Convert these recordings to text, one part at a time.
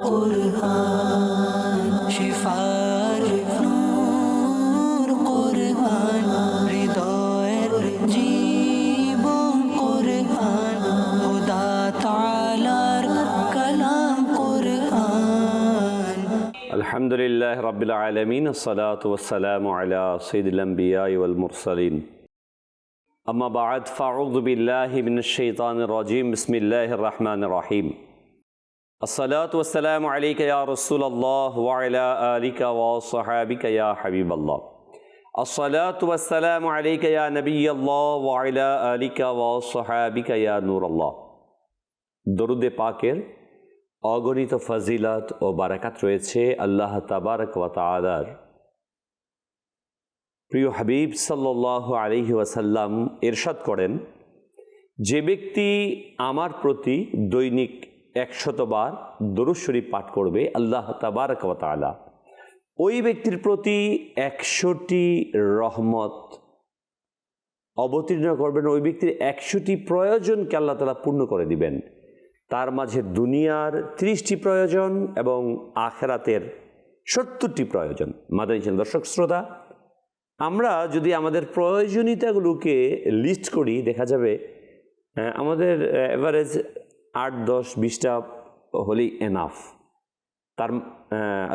কুরআন cipher নূর কুরআন হৃদয়ের জীবন কুরআন খোদা তাআলার কালাম কুরআন। আলহামদুলিল্লাহ রাব্বিল আলামিন আসসালাতু ওয়াসসালামু আলা সাইয়্যিদিল আমবিয়া ওয়াল মুরসালিন আম্মা বা'দ ফাআউযু বিল্লাহি মিনাশ শাইতানির রাজীম বিসমিল্লাহির রহমানির রহিম আসসালাতু ওয়াসসালামু আলাইকা ইয়া রাসূলুল্লাহ ওয়া আলা আলিকা ওয়া সাহাবিকা ইয়া হাবিবাল্লাহ আসসালাতু ওয়াসসালামু আলাইকা ইয়া নবিয়াল্লাহ ওয়া আলা আলিকা ওয়া সাহাবিকা ইয়া নূরাল্লাহ। দরুদে পাকের অগণিত ফজিলত ও বারাকাত রয়েছে আল্লাহ তাবারক ওয়া তাআলার প্রিয় হাবিব সাল্লাল্লাহু আলাইহি ওয়াসাল্লাম ইরশাদ করেন, যে ব্যক্তি আমার প্রতি দৈনিক 100 বার দরুদ শরীফ পাঠ করবে আল্লাহ তাবারক ওয়া তাআলা ওই ব্যক্তির প্রতি 100টি রহমত অবতীর্ণ করবেন, ওই ব্যক্তির 100টি প্রয়োজনকে আল্লাহ তাআলা পূর্ণ করে দিবেন। তার মাঝে দুনিয়ার 30টি প্রয়োজন এবং আখিরাতের 70টি প্রয়োজন। মাদানী চ্যানেল দর্শক শ্রোতা, আমরা যদি আমাদের প্রয়োজনীয়তাগুলোকে লিস্ট করি দেখা যাবে আমাদের এভারেজ 8-10-20টা হলেই এনাফ। তার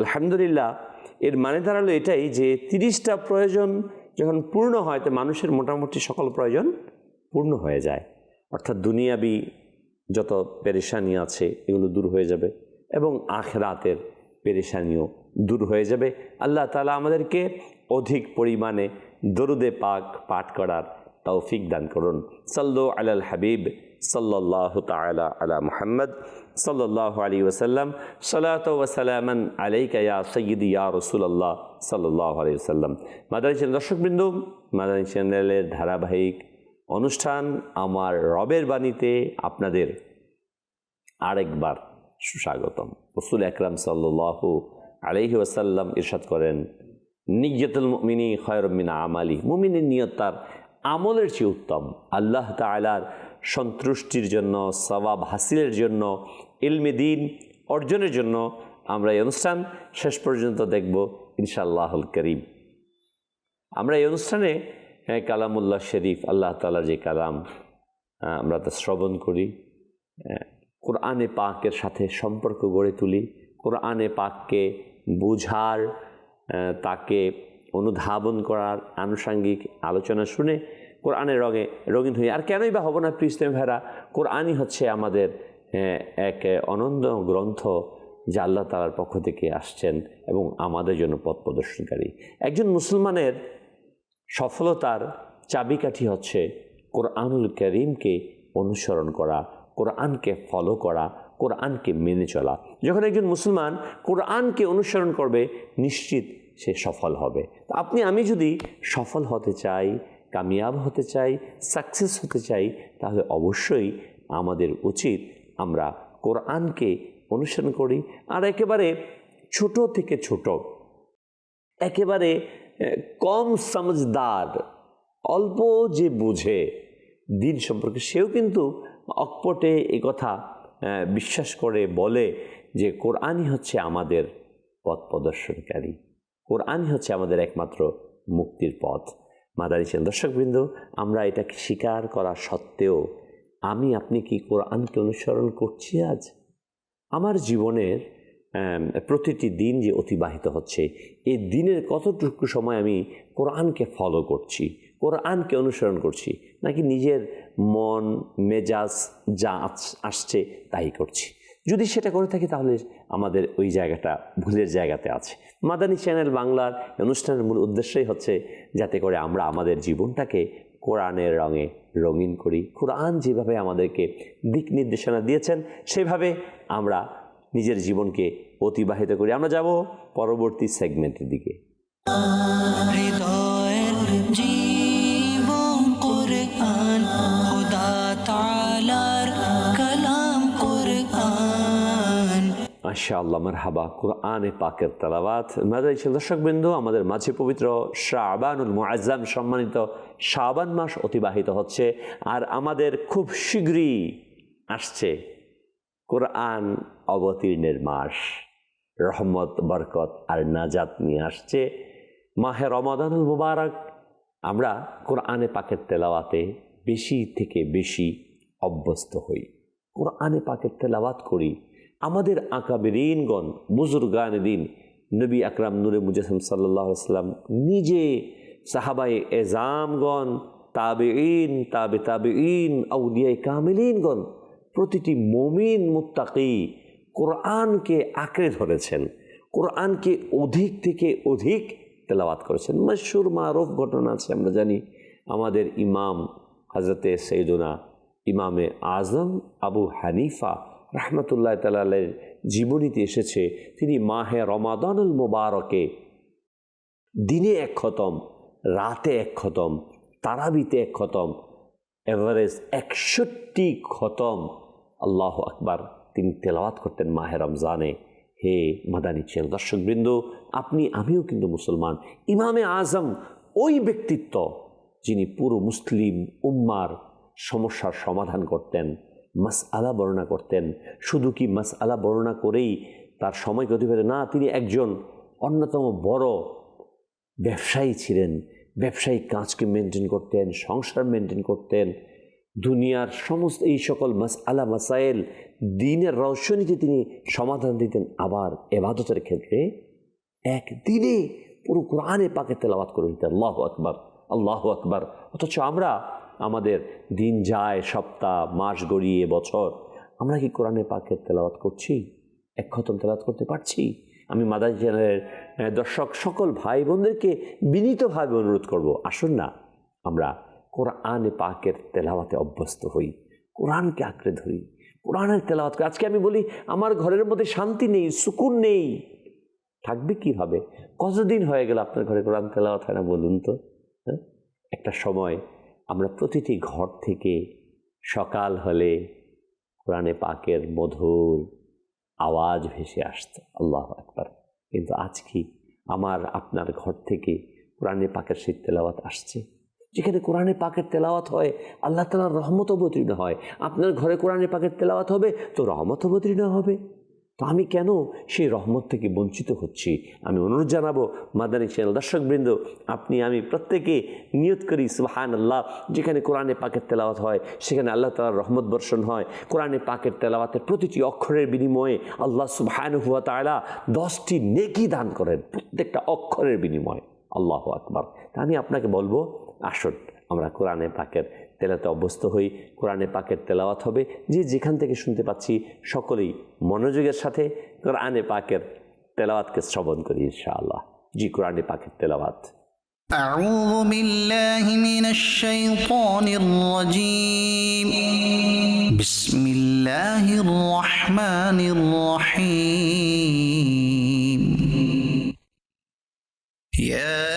আলহামদুলিল্লাহ এর মানে দাঁড়ালো এটাই যে 30টা প্রয়োজন যখন পূর্ণ হয় তো মানুষের মোটামুটি সকল প্রয়োজন পূর্ণ হয়ে যায়, অর্থাৎ দুনিয়াবি যত পেরেশানি আছে এগুলো দূর হয়ে যাবে এবং আখিরাতের পেরেশানিও দূর হয়ে যাবে। আল্লাহ তাআলা আমাদেরকে অধিক পরিমাণে দরুদে পাক পাঠ করার তৌফিক দান করুন। সাল্লু আলাল হাবিব সাল্লাল্লাহু তাআলা আলা মুহাম্মদ সাল্লাল্লাহু আলাইহি ওয়াসাল্লাম সালাতু ওয়া সালামান আলাইকা ইয়া সাইয়্যিদি ইয়া রাসূলুল্লাহ সাল্লাল্লাহু আলাইহি ওয়াসাল্লাম। মাদানী চ্যানেল দর্শকবৃন্দ, মাদানী চ্যানেলের ধারাবাহিক অনুষ্ঠান আমার রবের বাণীতে আপনাদের আরেকবার সুস্বাগতম। রাসূল আকরাম সাল্লাল্লাহু আলাইহি ওয়াসাল্লাম ইরশাদ করেন, নিয়্যাতুল মুমিনি খায়রুম মিন আমালি। মুমিনের নিয়ত তার আমলের চেয়ে উত্তম। আল্লাহ তাআলার সন্তুষ্টির জন্য, সওয়াব হাসিলের জন্য, ইলমে দ্বীন অর্জনের জন্য আমরা এই অনুষ্ঠান শেষ পর্যন্ত দেখব ইনশাআল্লাহুল কারীম। আমরা এই অনুষ্ঠানে কালামুল্লাহ শরীফ, আল্লাহ তাআলার যে কালাম আমরা তা শ্রবণ করি, কোরআনে পাকের সাথে সম্পর্ক গড়ে তুলি, কোরআনে পাককে বুঝার, তাকে অনুধাবন করার আনুষাঙ্গিক আলোচনা শুনে কোরআনের রঙে রঙিন হই। আর কেনই বা হব না প্রিয় ইসলামী ভাইরা, কোরআনই হচ্ছে আমাদের এক অনন্য গ্রন্থ যা আল্লাহ তাআলার পক্ষ থেকে আসছেন এবং আমাদের জন্য পথ প্রদর্শনকারী। একজন মুসলমানের সফলতার চাবিকাঠি হচ্ছে কোরআনুল কারীমকে অনুসরণ করা, কোরআনকে ফলো করা, কোরআনকে মেনে চলা। যখন একজন মুসলমান কোরআনকে অনুসরণ করবে নিশ্চিত সে সফল হবে। তো আপনি আমি যদি সফল হতে চাই, কামিয়াব হতে চাই, সাকসেস হতে চাই, তাহলে অবশ্যই আমাদের উচিত আমরা কোরআনকে অনুসরণ করি। আর একেবারে ছোট থেকে ছোট, একেবারে কম সমঝদার, অল্প যে বুঝে দিন সম্পর্কে, সেও কিন্তু অকপটে এই কথা বিশ্বাস করে বলে যে কোরআনই হচ্ছে আমাদের পথ প্রদর্শনকারী, কোরআনই হচ্ছে আমাদের একমাত্র মুক্তির পথ। মাদানী চ্যানেল দর্শকবৃন্দ, আমরা এটাকে স্বীকার করা সত্ত্বেও আমি আপনি কি কোরআনকে অনুসরণ করছি? আজ আমার জীবনের প্রতিটি দিন যে অতিবাহিত হচ্ছে, এই দিনের কতটুকু সময় আমি কোরআনকে ফলো করছি, কোরআনকে অনুসরণ করছি, নাকি নিজের মন মেজাজ যা আসছে তাই করছি? যদি সেটা করে থাকি তাহলে আমাদের ওই জায়গাটা ভুলের জায়গাতে আছে। মাদানী চ্যানেল বাংলার অনুষ্ঠানের মূল উদ্দেশ্যই হচ্ছে যাতে করে আমরা আমাদের জীবনটাকে কোরআনের রঙে রঙিন করি। কোরআন যেভাবে আমাদেরকে দিক নির্দেশনা দিয়েছেন সেভাবে আমরা নিজের জীবনকে অতিবাহিত করি। আমরা যাব পরবর্তী সেগমেন্টের দিকে। হৃদয়ের জীবন কুরআন খোদা তাআলার কালাম কুরআন। মাশাআল্লাহ, মারহাবা। কোরআনে পাকের তেলাওয়াত। মাদানী চ্যানেল দর্শকবৃন্দ, আমাদের মাঝে পবিত্র শাবানুল মুআজ্জাম, সম্মানিত শাবান মাস অতিবাহিত হচ্ছে, আর আমাদের খুব শীঘ্রই আসছে কোরআন অবতীর্ণের মাস, রহমত, বরকত আর নাজাত নিয়ে আসছে মাহে রমাদানুল মুবারক। আমরা কোরআনে পাকের তেলাওয়াতে বেশি থেকে বেশি অভ্যস্ত হই, কোরআনে পাকের তেলাওয়াত করি। আমাদের আকাবেরিনগণ, বুজুর্গান দিন, নবী আকরাম নূরে মুজাসসাম সাল্লাল্লাহু আলাইহি ওয়াসাল্লাম নিজে, সাহাবায়ে এজামগণ, তাবেঈন, তাবেঈন, আউলিয়ায়ে কামিলিনগণ, প্রতিটি মুমিন মুত্তাকি কোরআনকে আঁকড়ে ধরেছেন, কোরআনকে অধিক থেকে অধিক তেলাওয়াত করেছেন। মশহুর মারুফ ঘটনা আছে, আমরা জানি। আমাদের ইমাম হযরতে সৈয়দুনা ইমামে আজম আবু হানিফা রাহমাতুল্লাহ তাআলা আলাইহির জীবনীতে এসেছে, তিনি মাহে রমাদানুল মুবারকে দিনে 1 খতম, রাতে 1 খতম, তারাবিতে 1 খতম, এভারেজ 61 খতম, আল্লাহু আকবার, তিনি তেলাওয়াত করতেন মাহে রমজানে। হে মাদানী চ্যানেল দর্শকবৃন্দ, আপনি আমিও কিন্তু মুসলমান। ইমামে আজম ওই ব্যক্তিত্ব যিনি পুরো মুসলিম উম্মার সমস্যার সমাধান করতেন, মাসআলা বর্ণনা করতেন। শুধু কি মাসআলা বর্ণনা করেই তার সময় অতিবাহিত না, তিনি একজন অন্যতম বড় ব্যবসায়ী ছিলেন। ব্যবসায়িক কাজকে মেনটেন করতেন, সংসার মেনটেন করতেন, দুনিয়ার সমস্ত এই সকল মাসআলা মাসাইল দ্বীনের রওশনীতে তিনি সমাধান দিতেন। আবার ইবাদতের ক্ষেত্রে একদিনে পুরো কোরআনে পাকে তেলাওয়াত করে দিতেন। আল্লাহু আকবার, আল্লাহু আকবার। অথচ আমরা, আমাদের দিন যায়, সপ্তাহ, মাস গড়িয়ে বছর, আমরা কি কোরআনে পাকের তেলাওয়াত করছি? 1 খতম তেলাওয়াত করতে পারছি? আমি মাদানী চ্যানেলের দর্শক সকল ভাই বোনদেরকে বিনীতভাবে অনুরোধ করব, আসুন না আমরা কোরআনে পাকের তেলাওয়াতে অভ্যস্ত হই, কোরআনকে আঁকড়ে ধরি, কোরআনের তেলাওয়াত করি। আজকে আমি বলি, আমার ঘরের মধ্যে শান্তি নেই, সুকুন নেই, থাকবে কীভাবে? কতদিন হয়ে গেল আপনার ঘরে কোরআন তেলাওয়াত হয় না বলুন তো? হ্যাঁ, একটা সময় আমরা প্রতিটি ঘর থেকে সকাল হলে কোরআনে পাকের মধুর আওয়াজ ভেসে আসতো, আল্লাহু আকবার। কিন্তু আজ কি আমার আপনার ঘর থেকে কোরআনে পাকের সেই তেলাওয়াত আসছে? যেখানে কোরআনে পাকের তেলাওয়াত হয়, আল্লাহ তাআলার রহমত অবতীর্ণ হয়। আপনার ঘরে কোরআনে পাকের তেলাওয়াত হবে তো রহমত অবতীর্ণ হবে। তো আমি কেন সেই রহমত থেকে বঞ্চিত হচ্ছি? আমি অনুরোধ জানাবো মাদানী চ্যানেল দর্শকবৃন্দ, আপনি আমি প্রত্যেকে নিয়ত করি সুবহানাল্লাহ, যেখানে কোরআনে পাকের তেলাওয়াত হয় সেখানে আল্লাহ তাআলার রহমত বর্ষণ হয়। কোরআনে পাকের তেলাওয়াতের প্রতিটি অক্ষরের বিনিময়ে আল্লাহ সুবহানাহু ওয়া তাআলা 10টি নেকি দান করেন, প্রত্যেকটা অক্ষরের বিনিময়ে। আল্লাহু আকবার। তা আমি আপনাকে বলবো, আসুন আমরা কোরআনে পাকের তেলাওয়াতে অভ্যস্ত হই। কোরআনে পাকের তেলাওয়াত হবে, যে যেখান থেকে শুনতে পাচ্ছি সকলেই মনোযোগের সাথে কোরআনে পাকের তেলাওয়াতকে শ্রবণ করি ইনশাআল্লাহ। জি, কোরআনে পাকের তেলাওয়াত। أعوذ بالله من الشيطان الرجيم بسم الله الرحمن الرحيم يا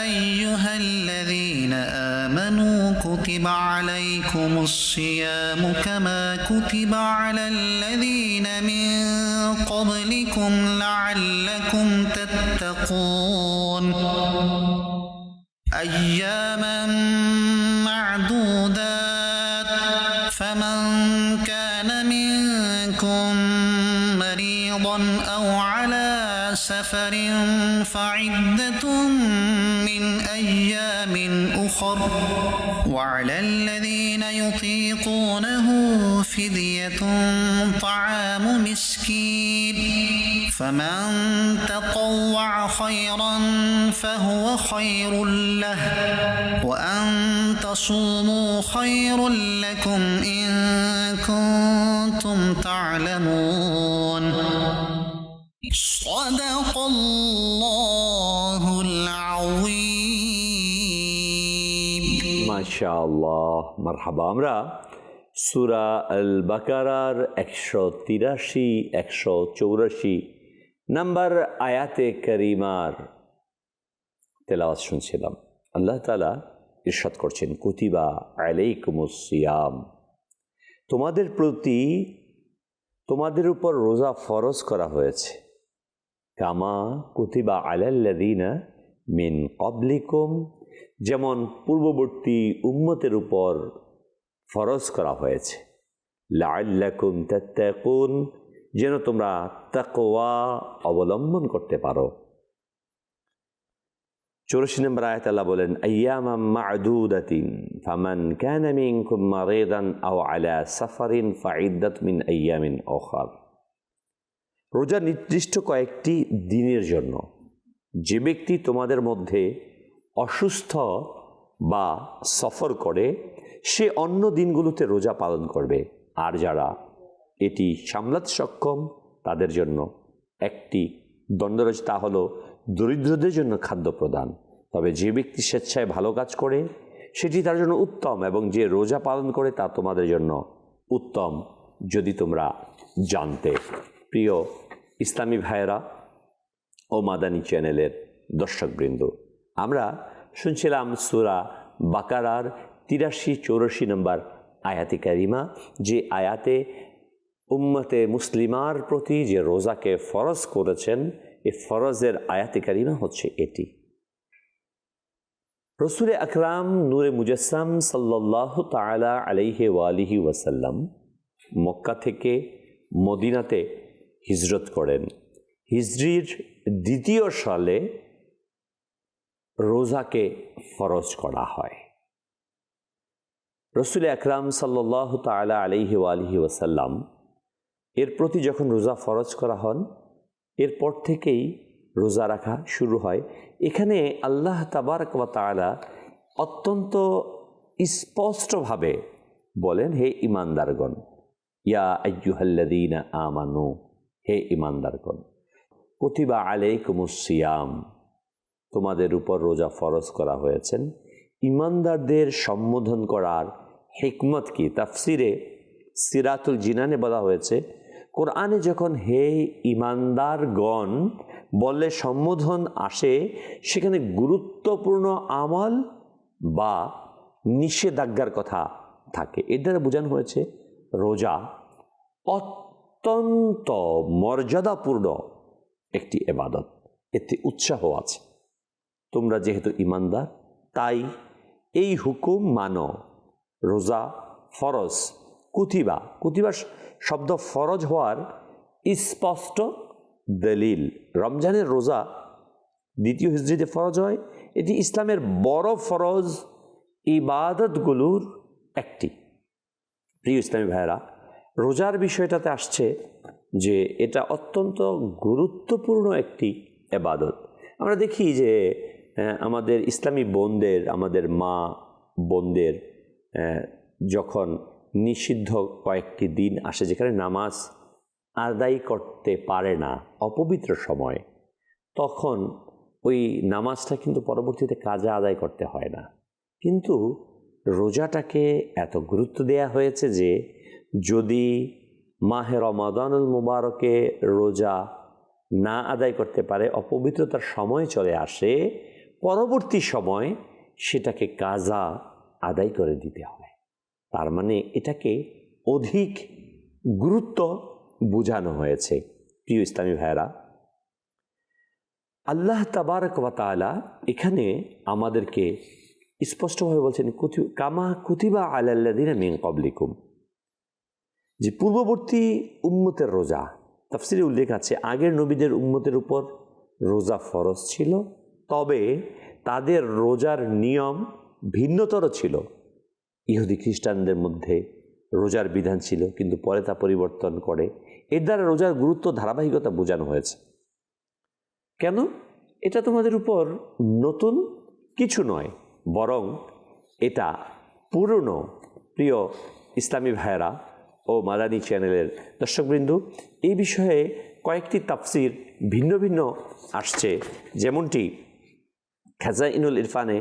أيها الذين آمنوا كتب عليكم الصيام كما كتب على الذين من قبلكم لعلكم تتقون أياما معدودات فمن كان منكم مريضا أو على سفر فعدة من أيام أخر وعلى الذين يطيقونه فدية طعام مسكين فمن تطوع خيرا فهو خير له وأن تصوموا خير لكم إن كنتم تعلمون صدق الله العظيم মাশাআল্লাহ, মারহাবা। আমরা সূরা আল বাকারার 183, 184 নাম্বার আয়াতে কারিমার তেলাওয়াত শুনছিলাম। আল্লাহ তাআলা ইরশাদ করছেন, কুতিবা আলাইকুমুস সিয়াম, তোমাদের প্রতি, তোমাদের উপর রোজা ফরজ করা হয়েছে। কামা কুতিবা আলাল্লাযীনা মিন ক্বাবলিকুম, যেমন পূর্ববর্তী উম্মতের উপর ফরজ করা হয়েছে। লাআল্লাকুম তাত্তাকুন, যেন তোমরা তাকওয়া অবলম্বন করতে পারো। 84 নম্বর আয়াত আল্লাহ বলেন, আইয়ামাম মা'দুদাতিন ফামান কানা মিনকুম মারিদান আও আলা সাফারিন ফাইদ্দাত মিন আইয়ামিন উখর। রোজা নির্দিষ্ট কয়েকটি দিনের জন্য। যে ব্যক্তি তোমাদের মধ্যে অসুস্থ বা সফর করে সে অন্য দিনগুলোতে রোজা পালন করবে, আর যারা এটি সামলাতে সক্ষম তাদের জন্য একটি দণ্ড রয়েছে, তা হলো দরিদ্রদের জন্য খাদ্য প্রদান। তবে যে ব্যক্তি স্বেচ্ছায় ভালো কাজ করে সেটি তার জন্য উত্তম, এবং যে রোজা পালন করে তা তোমাদের জন্য উত্তম, যদি তোমরা জানতে। প্রিয় ইসলামী ভাইয়েরা ও মাদানী চ্যানেলের দর্শকবৃন্দ, আমরা শুনছিলাম সূরা বাকারার 83-84 নম্বর আয়াতে কারিমা, যে আয়াতে উম্মতে মুসলিমার প্রতি যে রোজাকে ফরজ করেছেন, এই ফরজের আয়াতে কারিমা হচ্ছে এটি। রসুল আকরাম নূরে মুজাসসাম সাল্লাল্লাহু তাআলা আলাইহি ওয়া আলিহি ওয়াসাল্লাম মক্কা থেকে মদিনাতে হিজরত করেন। হিজরির 2য় সালে রোজাকে ফরজ করা হয়। রসুল আকরাম সাল্লাল্লাহু তাআলা আলাইহি ওয়া আলিহি ওয়াসাল্লাম এর প্রতি যখন রোজা ফরজ করা হন, এরপর থেকেই রোজা রাখা শুরু হয়। এখানে আল্লাহ তাবারক ওয়া তাআলা অত্যন্ত স্পষ্টভাবে বলেন, হে ঈমানদারগণ, ইয়া আইয়ুহাল্লাযীনা আমানু, হে ঈমানদারগণ, কুতিবা আলাইকুমুস সিয়াম, তোমাদের উপর রোজা ফরজ করা হয়েছেন। ঈমানদারদের সম্বোধন করার হিকমত কি? তাফসিরে সিরাতুল জিনানে বলা হয়েছে, কোরআনে যখন হে ঈমানদারগণ বললে সম্বোধন আসে, সেখানে গুরুত্বপূর্ণ আমল বা নিষেধাজ্ঞার কথা থাকে। এর দ্বারা বোঝানো হয়েছে রোজা অত্যন্ত মর্যাদাপূর্ণ একটি ইবাদত, এতে উৎসাহ আছে। তোমরা যেহেতু ঈমানদার, তাই এই হুকুম মানো। রোজা ফরজ, কুতিবা, কুতিবা শব্দ ফরজ হওয়ার স্পষ্ট দলিল। রমজানের রোজা 2য় হিজরিতে ফরজ হয়। এটি ইসলামের বড় ফরজ ইবাদতগুলোর একটি। প্রিয় ইসলামী ভাইয়েরা, রোজার বিষয়টাতে আসছে যে এটা অত্যন্ত গুরুত্বপূর্ণ একটি ইবাদত। আমরা দেখি যে আমাদের ইসলামী বোনদের, আমাদের মা বোনদের যখন নিষিদ্ধ কয়েকটি দিন আসে যেখানে নামাজ আদায় করতে পারে না অপবিত্র সময়, তখন ওই নামাজটা কিন্তু পরবর্তীতে কাজা আদায় করতে হয় না। কিন্তু রোজাটাকে এত গুরুত্ব দেয়া হয়েছে যে যদি মাহে রমাদানুল মুবারকে রোজা না আদায় করতে পারে, অপবিত্রতার সময় চলে আসে, পরবর্তী সময় সেটাকে কাজা আদায় করে দিতে হয়। তার মানে এটাকে অধিক গুরুত্ব বোঝানো হয়েছে। প্রিয় ইসলামী ভাইয়েরা, আল্লাহ তাবারক ওয়া তাআলা এখানে আমাদেরকে স্পষ্টভাবে বলছেন, কামা কুতিবা আলাল্লাযিনা মিন ক্বাবলিকুম, যে পূর্ববর্তী উম্মতের রোজা। তাফসিরে উল্লেখ আছে আগের নবীদের উম্মতের উপর রোজা ফরজ ছিল, তবে তাদের রোজার নিয়ম ভিন্নতর ছিল। ইহুদি খ্রিস্টানদের মধ্যে রোজার বিধান ছিল, কিন্তু পরে তা পরিবর্তন করে। এর দ্বারা রোজার গুরুত্ব, ধারাবাহিকতা বোঝানো হয়েছে। কেন? এটা তোমাদের উপর নতুন কিছু নয়, বরং এটা পুরনো। প্রিয় ইসলামী ভাইয়েরা ও মাদানী চ্যানেলের দর্শকবৃন্দ, এই বিষয়ে কয়েকটি তাফসির ভিন্ন ভিন্ন আসছে। যেমনটি খাজাইনুল ইরফানে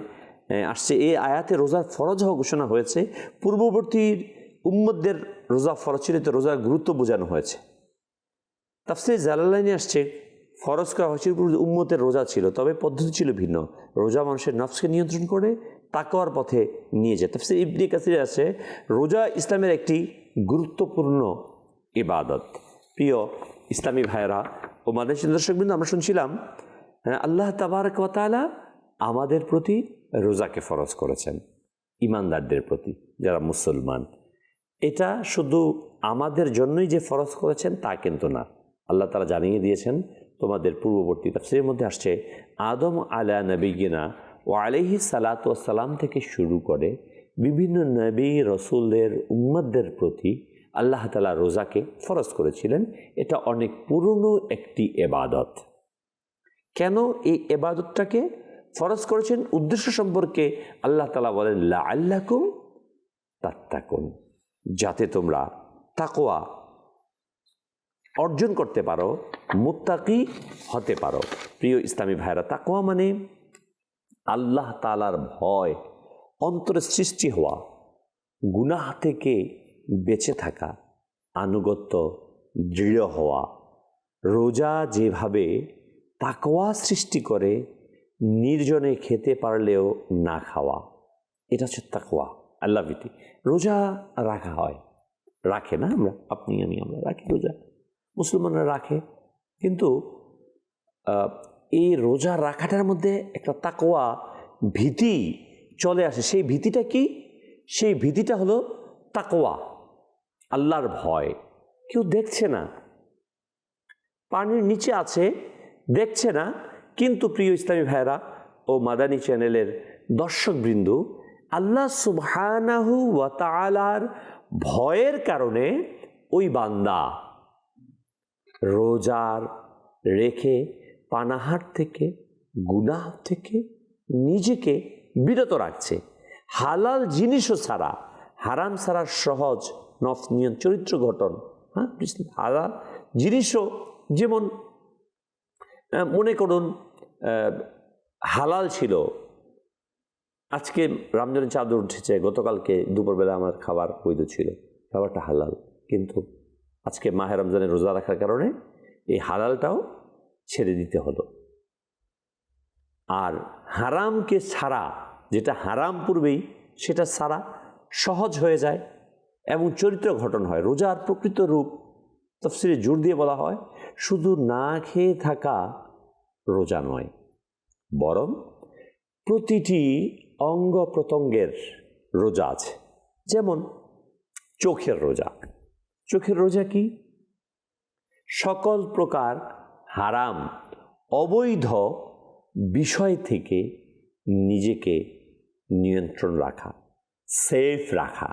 আসছে, এই আয়াতে রোজার ফরজ হওয়া ঘোষণা হয়েছে। পূর্ববর্তী উম্মতদের রোজা ফরজ ছিল, তো রোজার গুরুত্ব বোঝানো হয়েছে। তাফসির জালালাইনে আসছে, ফরজ করা হয়েছিল উম্মতের রোজা ছিল, তবে পদ্ধতি ছিল ভিন্ন। রোজা মানুষের নফসকে নিয়ন্ত্রণ করে তাকওয়ার পথে নিয়ে যায়। তাফসির ইবনে কাসিরে আছে, রোজা ইসলামের একটি গুরুত্বপূর্ণ ইবাদত। প্রিয় ইসলামী ভাইয়েরা ও মাদানী দর্শকবৃন্দ, আমরা শুনছিলাম আল্লাহ তাবারক ওয়া তাআলা আমাদের প্রতি রোজাকে ফরজ করেছেন, ঈমানদারদের প্রতি, যারা মুসলমান। এটা শুধু আমাদের জন্যই যে ফরজ করেছেন তা কিন্তু না। আল্লাহ তাআলা জানিয়ে দিয়েছেন, তোমাদের পূর্ববর্তী তাফসীরের মধ্যে আসছে, আদম আলা নবিয়িনা ওয়া আলাইহি সালাতু ওয়াসসালাম থেকে শুরু করে বিভিন্ন নবী রসুলদের উম্মতদের প্রতি আল্লাহ তাআলা রোজাকে ফরজ করেছিলেন। এটা অনেক পুরনো একটি ইবাদত। কেন এই ইবাদতটাকে ফরজ করেছেন উদ্দেশ্য সম্পর্কে আল্লাহ তাআলা বলেন, লাআল্লাকুম তাত্তাকুন, যাতে তোমরা তাকওয়া অর্জন করতে পারো, মুত্তাকি হতে পারো। প্রিয় ইসলামী ভাইরা, তাকওয়া মানে আল্লাহ তাআলার ভয়, অন্তরে সৃষ্টি হওয়া, গুনাহ থেকে বেঁচে থাকা, আনুগত্য দৃঢ় হওয়া। রোজা যেভাবে তাকওয়া সৃষ্টি করে, নির্জনে খেতে পারলেও না খাওয়া, এটা হচ্ছে তাকওয়া, আল্লাহ ভীতি। রোজা রাখা হয়, রাখে না আমরা, আপনি আমি আমরা রাখি রোজা, মুসলমানরা রাখে, কিন্তু এই রোজা রাখাটার মধ্যে একটা তাকওয়া ভীতি চলে আসে। সেই ভীতিটা কি? সেই ভীতিটা হলো তাকওয়া, আল্লাহর ভয়। কেউ দেখছে না, পানির নিচে আছে, দেখছে না, কিন্তু প্রিয় ইসলামী ভাইরা ও মাদানী চ্যানেলের দর্শকবৃন্দ, আল্লাহ সুবহানাহু ওয়া তাআলার ভয়ের কারণে ওই বান্দা রোজার রেখে পানাহার থেকে, গুনাহ থেকে নিজেকে বিরত রাখছে। হালাল জিনিসও ছাড়া, হারাম ছাড়া সহজ নফস নিয়ন চরিত্র গঠন, হালাল জিনিসও, যেমন মনে করুন হালাল ছিল, আজকে রমজানের চাদর উঠেছে, গতকালকে দুপুরবেলা আমার খাবার বৈধ ছিল, খাবারটা হালাল, কিন্তু আজকে মাহে রমজানের রোজা রাখার কারণে এই হালালটাও ছেড়ে দিতে হলো। আর হারামকে ছাড়া, যেটা হারাম পূর্বেই সেটা ছাড়া সহজ হয়ে যায় এবং চরিত্র গঠন হয়। রোজার প্রকৃত রূপ তাফসীরে জোর দিয়ে বলা হয়, শুধু না খেয়ে থাকা রোজা নয়, বরং প্রতিটি অঙ্গ প্রত্যঙ্গের রোজা আছে। যেমন চোখের রোজা। চোখের রোজা কি? সকল প্রকার হারাম, অবৈধ বিষয় থেকে নিজেকে নিয়ন্ত্রণ রাখা, সেফ রাখা,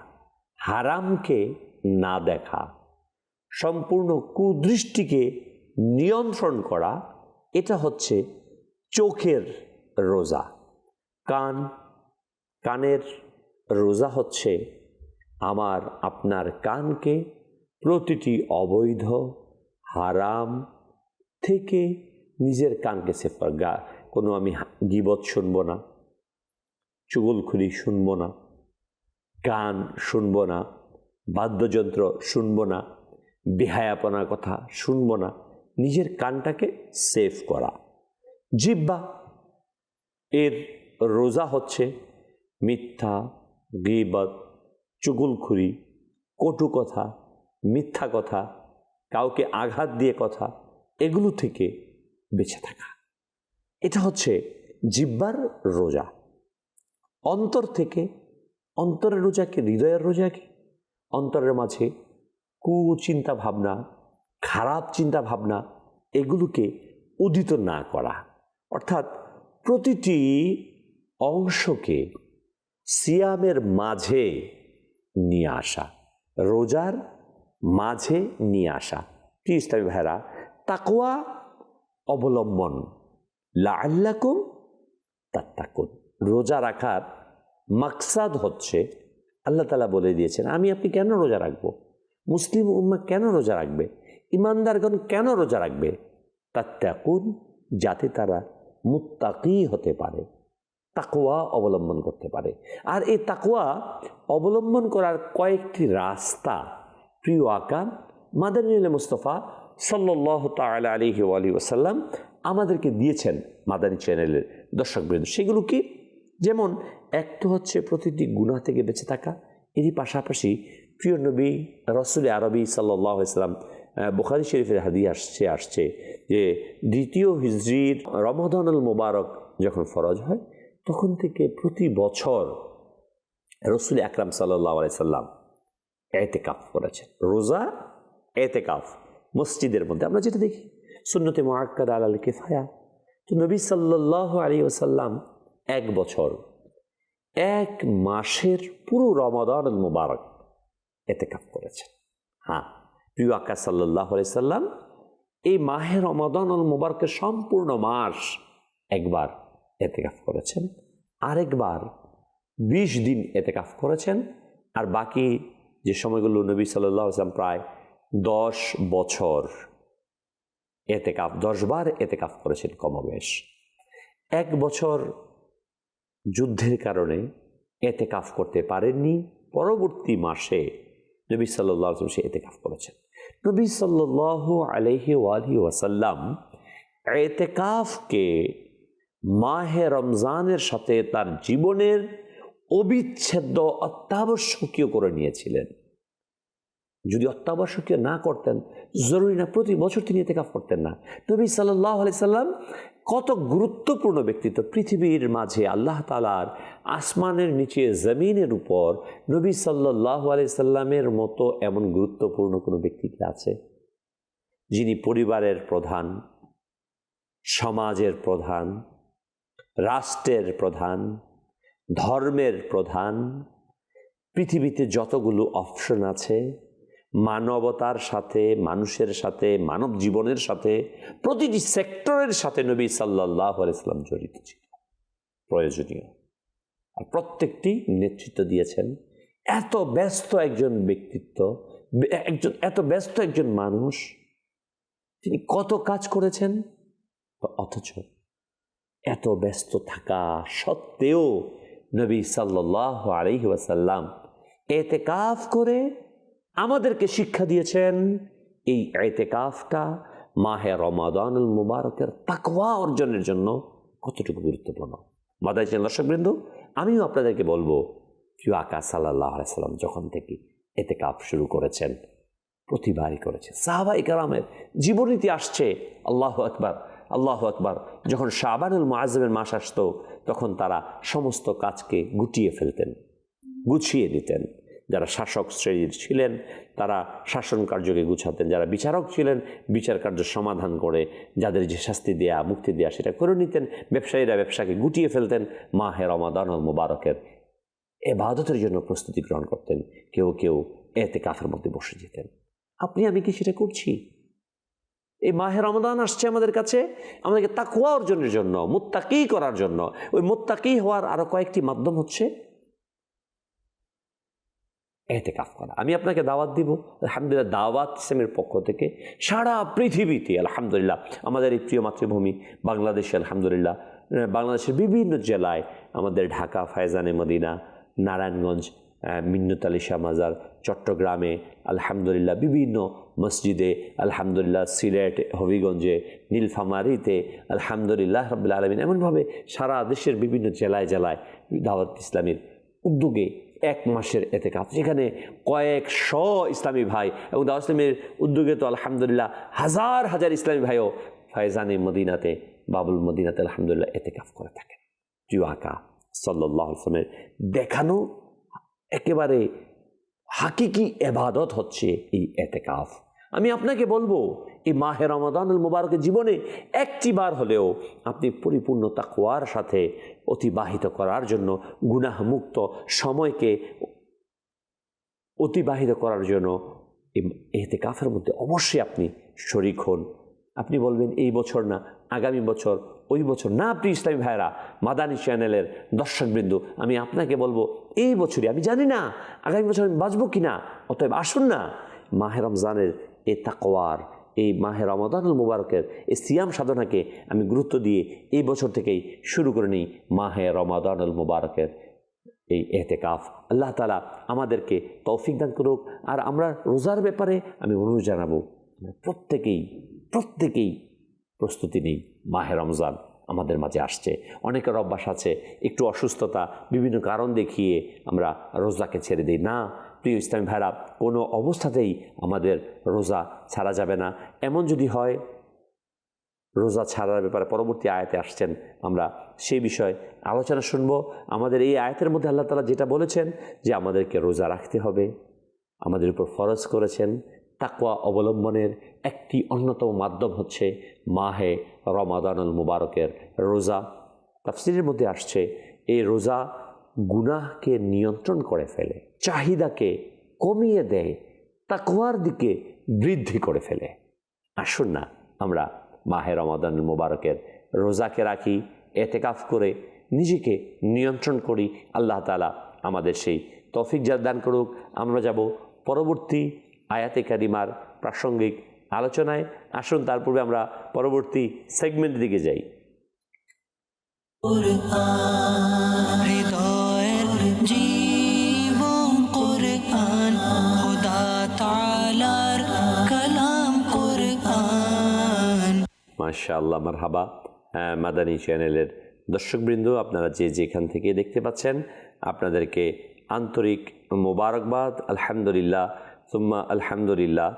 হারামকে না দেখা, সম্পূর্ণ কুদৃষ্টিকে নিয়ন্ত্রণ করা, এটা হচ্ছে চোখের রোজা। কানের রোজা হচ্ছে আমার আপনার কানকে প্রতিটি অবৈধ হারাম থেকে নিজের কানকে সেফ করা। কোনো আমি গীবত শুনবো না, চুগলখুরি শুনবো না, গান শুনবো না, বাদ্যযন্ত্র শুনবো না, বেহায়াপনার কথা শুনবো না, নিজের কানটাকে সেফ করা। জিহ্বা, এর রোজা হচ্ছে মিথ্যা, গীবত, চুগলখুরি, কটু কথা, মিথ্যা কথা, কাউকে আঘাত দিয়ে কথা, এগুলো থেকে বেঁচে থাকা। এটা হচ্ছে জিহ্বার রোজা। অন্তর থেকে, অন্তরের রোজা কি? হৃদয়ের রোজা কি? অন্তরের মাঝে কুচিন্তা ভাবনা, খারাপ চিন্তা ভাবনা, এগুলোকে উদিত না করা, অর্থাৎ প্রতিটি অংশকে সিয়ামের মাঝে নিয়ে আসা, রোজার মাঝে নিয়ে আসা। প্রিয় ইসলামী ভাইরা, তাকওয়া অবলম্বন, লাআল্লাকুম তাত্তাকুন। রোজা রাখার মাকসাদ হচ্ছে, আল্লাহ তাআলা বলে দিয়েছেন, আমি আপনি কেন রোজা রাখবো, মুসলিম উম্মাহ কেন রোজা রাখবে, ইমানদারগণ কেন রোজা রাখবে? তাত্তাকুন, যাতে তারা মুত্তাকি হতে পারে, তাকওয়া অবলম্বন করতে পারে। আর এই তাকওয়া অবলম্বন করার কয়েকটি রাস্তা প্রিয় আকা মাদানী মুস্তাফা সাল্লাল্লাহু তাআলা আলাইহি ওয়া আলিহি ওয়াসাল্লাম আমাদেরকে দিয়েছেন মাদানী চ্যানেলের দর্শকবৃন্দ। সেগুলো কি? যেমন এক তো হচ্ছে প্রতিটি গুনাহ থেকে বেঁচে থাকা, এরই পাশাপাশি প্রিয় নবী রাসূল আরবি সাল্লাল্লাহু আলাইহি ওয়াসাল্লাম বুখারী শরীফের হাদিস আসছে যে দ্বিতীয় হিজরির রমাদানুল মুবারক যখন ফরজ হয়, তখন থেকে প্রতি বছর রাসূল আকরাম সাল্লাল্লাহু আলাইহি ওয়াসাল্লাম এতেকাফ করেছেন। রোজা, এতেকাফ মসজিদের মধ্যে আমরা যেটা দেখি সুন্নতে মুআক্কাদা আলাল কিফায়া। তো নবী সাল্লাল্লাহু আলাইহি ওয়াসাল্লাম 1 বছর 1 মাসের পুরো রমাদানুল মুবারক এতেকাফ করেছেন। হ্যাঁ, প্রিয় আকা সাল্লাল্লাহু আলাইহি সাল্লাম এই মাহে রমাদানুল মুবারকের সম্পূর্ণ মাস একবার এতেকাফ করেছেন, আরেকবার 20 দিন এতেকাফ করেছেন, আর বাকি যে সময়গুলো নবী সাল্লাল্লাহু আলাইহি ওয়াসাল্লাম প্রায় 10 বছর এতেকাফ 10 বার এতেকাফ করেছেন কমবেশ। 1 বছর যুদ্ধের কারণে এতেকাফ করতে পারেননি, পরবর্তী মাসে নবী সাল্লাল্লাহু আলাইহি ওয়াসাল্লাম সে এতেকাফ করেছেন। নবী সাল্লাল্লাহু আলাইহি ওয়াসাল্লাম এতেকাফকে মাহে রমজানের সাথে তার জীবনের অবিচ্ছেদ্য অত্যাবশ্যকীয় করে নিয়েছিলেন। যদি অত্যাবশ্যকীয় না করতেন, জরুরি না, প্রতি বছর তিনি ইতিকাফ করতেন না। নবী সাল্লাল্লাহু আলাইহি সাল্লাম কত গুরুত্বপূর্ণ ব্যক্তিত্ব পৃথিবীর মাঝে, আল্লাহ তাআলার আসমানের নিচে জমিনের উপর নবী সাল্লাল্লাহু আলাইহি সাল্লামের মতো এমন গুরুত্বপূর্ণ কোনো ব্যক্তি কি আছে, যিনি পরিবারের প্রধান, সমাজের প্রধান, রাষ্ট্রের প্রধান, ধর্মের প্রধান, পৃথিবীতে যতগুলো অপশন আছে, মানবতার সাথে, মানুষের সাথে, মানব জীবনের সাথে, প্রতিটি সেক্টরের সাথে নবী সাল্লাল্লাহু আলাইহি সাল্লাম জড়িত ছিল, প্রয়োজনীয়। আর প্রত্যেকটি নেতৃত্ব দিয়েছেন। এত ব্যস্ত একজন ব্যক্তিত্ব, এত ব্যস্ত একজন মানুষ, তিনি কত কাজ করেছেন, অথচ এত ব্যস্ত থাকা সত্ত্বেও নবী সাল্লাল্লাহু আলাইহি ওয়াসাল্লাম ইতিকাফ করে আমাদেরকে শিক্ষা দিয়েছেন। এই ইতিকাফটা মাহে রমাদানুল মুবারকের তাকওয়া অর্জনের জন্য কতটুকু গুরুত্বপূর্ণ। মাদানী দর্শকবৃন্দ, আমিও আপনাদেরকে বলবো, প্রিয় আকা সাল্লাল্লাহু আলাইহি সাল্লাম যখন থেকে ইতিকাফ শুরু করেছেন, প্রতিবারই করেছে। সাহাবায়ে কেরামের জীবনীতে আসছে, আল্লাহু আকবার, আল্লাহু আকবার, যখন শাবানুল মুআজ্জমের মাস আসতো তখন তারা সমস্ত কাজকে গুটিয়ে ফেলতেন, গুছিয়ে নিতেন। যারা শাসক শ্রেণীর ছিলেন তারা শাসন কার্যকে গুছাতেন, যারা বিচারক ছিলেন বিচার কার্য সমাধান করে যাদের যে শাস্তি দেয়া, মুক্তি দেয়া সেটা করে নিতেন। ব্যবসায়ীরা ব্যবসাকে গুটিয়ে ফেলতেন। মাহে রমাদানুল মুবারকের ইবাদতের জন্য প্রস্তুতি গ্রহণ করতেন। কেউ কেউ ইতিকাফের মধ্যে বসে যেতেন। আপনি আমি কি সেটা করছি? এই মাহে রমাদান আসছে আমাদের কাছে আমাদেরকে তাকওয়া অর্জনের জন্য, মুত্তাকি করার জন্য। ওই মুত্তাকি হওয়ার আরো কয়েকটি মাধ্যম হচ্ছে ইতিকাফ করা। আমি আপনাকে দাওয়াত দিব, আলহামদুলিল্লাহ, দাওয়াত ইসলামের পক্ষ থেকে সারা পৃথিবীতে আলহামদুলিল্লাহ, আমাদের এই প্রিয় মাতৃভূমি বাংলাদেশে আলহামদুলিল্লাহ, বাংলাদেশের বিভিন্ন জেলায়, আমাদের ঢাকা, ফায়জানে মদিনা, নারায়ণগঞ্জ, মিন্নত আলী শাহ মাজার, চট্টগ্রামে আলহামদুলিল্লাহ, বিভিন্ন মসজিদে আলহামদুলিল্লাহ, সিলেট, হবিগঞ্জে, নীলফামারীতে আলহামদুলিল্লাহ রাব্বিল আলামিন, এমনভাবে সারা দেশের বিভিন্ন জেলায় জেলায় দাওয়াত ইসলামের উদ্যোগে 1 মাসের ইতিকাফ, যেখানে কয়েকশো ইসলামী ভাই, এবং দাওয়াত ইসলামের উদ্যোগে তো আলহামদুলিল্লাহ হাজার হাজার ইসলামী ভাইও ফায়জানে মদিনাতে, বাবুল মদিনাতে আলহামদুলিল্লাহ ইতিকাফ করে থাকেন। প্রিয় আকা সাল্লাল্লাহু আলাইহি ওয়াসাল্লামের দেখানো একেবারে হাকিকি ইবাদত হচ্ছে এই ইতিকাফ। আমি আপনাকে বলবো, এই মাহে রমাদানুল মুবারকের জীবনে একটি বার হলেও আপনি পরিপূর্ণ তাকওয়ার সাথে অতিবাহিত করার জন্য, গুনাহমুক্ত সময়কে অতিবাহিত করার জন্য এই ইতিকাফের মধ্যে অবশ্যই আপনি শরীক হন। আপনি বলবেন এই বছর না, আগামী বছর, ওই বছর না। প্রিয় ইসলামী ভাইরা, মাদানী চ্যানেলের দর্শকবৃন্দ, আমি আপনাকে বলবো, এই বছরই, আমি জানি না আগামী বছর আমি বাঁচবো কিনা, অতএব আসুন না মাহে রমজানের এই তাকওয়ার, এই মাহে রমাদানুল মুবারকের এই সিয়াম সাধনাকে আমি গুরুত্ব দিয়ে এই বছর থেকেই শুরু করে নিই মাহে রমাদানুল মুবারকের এই ইতিকাফ। আল্লাহ তাআলা আমাদেরকে তৌফিক দান করুক। আর আমরা রোজার ব্যাপারে আমি অনুরোধ জানাবো, আমরা প্রত্যেকেই প্রস্তুতি নিই। মাহে রমজান আমাদের মাঝে আসছে। অনেকের অভ্যাস আছে, একটু অসুস্থতা, বিভিন্ন কারণ দেখিয়ে আমরা রোজাকে ছেড়ে দিই। না প্রিয় ইসলামী ভাইরা, কোনো অবস্থাতেই আমাদের রোজা ছাড়া যাবে না। এমন যদি হয়, রোজা ছাড়ার ব্যাপারে পরবর্তী আয়াতে আসছেন, আমরা সেই বিষয়ে আলোচনা শুনবো। আমাদের এই আয়াতের মধ্যে আল্লাহ তাআলা যেটা বলেছেন যে আমাদেরকে রোজা রাখতে হবে, আমাদের উপর ফরজ করেছেন। তাকওয়া অবলম্বনের একটি অন্যতম মাধ্যম হচ্ছে মাহে রমাদানুল মুবারকের রোজা। তাফসীরের মধ্যে আসছে এই রোজা গুনাহকে নিয়ন্ত্রণ করে ফেলে, চাহিদাকে কমিয়ে দেয়, তাকওয়ার দিকে বৃদ্ধি করে ফেলে। আসুন না আমরা মাহে রমাদানুল মুবারকের রোজাকে রাখি, এতেকাফ করে নিজেকে নিয়ন্ত্রণ করি। আল্লাহ তাআলা আমাদের সেই তৌফিক দান করুক। আমরা যাব পরবর্তী আয়াতে কারিমার প্রাসঙ্গিক আলোচনায়। আসুন তার পূর্বে আমরা পরবর্তী সেগমেন্টের দিকে যাই। হৃদয়ের জীবন কুরআন, খোদা তাআলার কালাম কুরআন। মাশাআল্লাহ, মারহাবা। মাদানী চ্যানেলের দর্শকবৃন্দ, আপনারা যে যেখান থেকে দেখতে পাচ্ছেন, আপনাদেরকে আন্তরিক মোবারকবাদ। আলহামদুলিল্লাহ সুম্মা আলহামদুলিল্লাহ।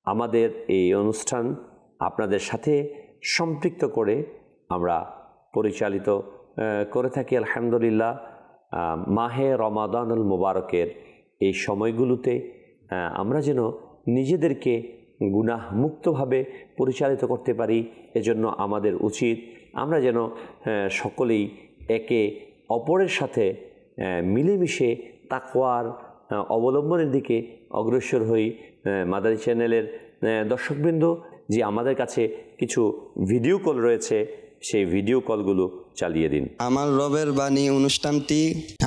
আমাদের এই অনুষ্ঠান আপনাদের সাথে সম্পৃক্ত করে আমরা পরিচালিত করে থাকি আলহামদুলিল্লাহ। মাহে রমাদানুল মুবারকের এই সময়গুলোতে আমরা যেন নিজেদেরকে গুনাহ মুক্তভাবে পরিচালিত করতে পারি, এজন্য আমাদের উচিত আমরা যেন সকলেই একে অপরের সাথে মিলেমিশে তাকওয়ার অবলম্বনের দিকে অগ্রসর হই। মাদানী চ্যানেলের দর্শকবৃন্দ, যে আমাদের কাছে কিছু ভিডিও কল রয়েছে, সেই ভিডিও কলগুলো চালিয়ে দিন। আমার রবের বাণী অনুষ্ঠানটি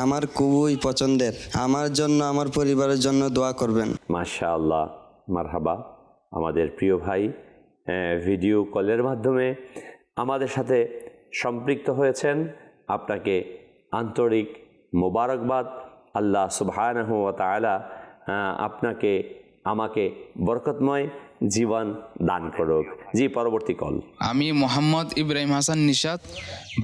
আমার খুবই পছন্দের। আমার জন্য, আমার পরিবারের জন্য দোয়া করবেন। মাশাআল্লাহ, মারহাবা। আমাদের প্রিয় ভাই ভিডিও কলের মাধ্যমে আমাদের সাথে সম্পৃক্ত হয়েছেন। আপনাকে আন্তরিক মোবারকবাদ। আল্লাহ সুবহানাহু ওয়া তাআলা আপনাকে আমাকে বরকতময় জীবন দান করুক। জি, পরবর্তী কল। আমি মোহাম্মদ ইব্রাহিম হাসান নিশাত,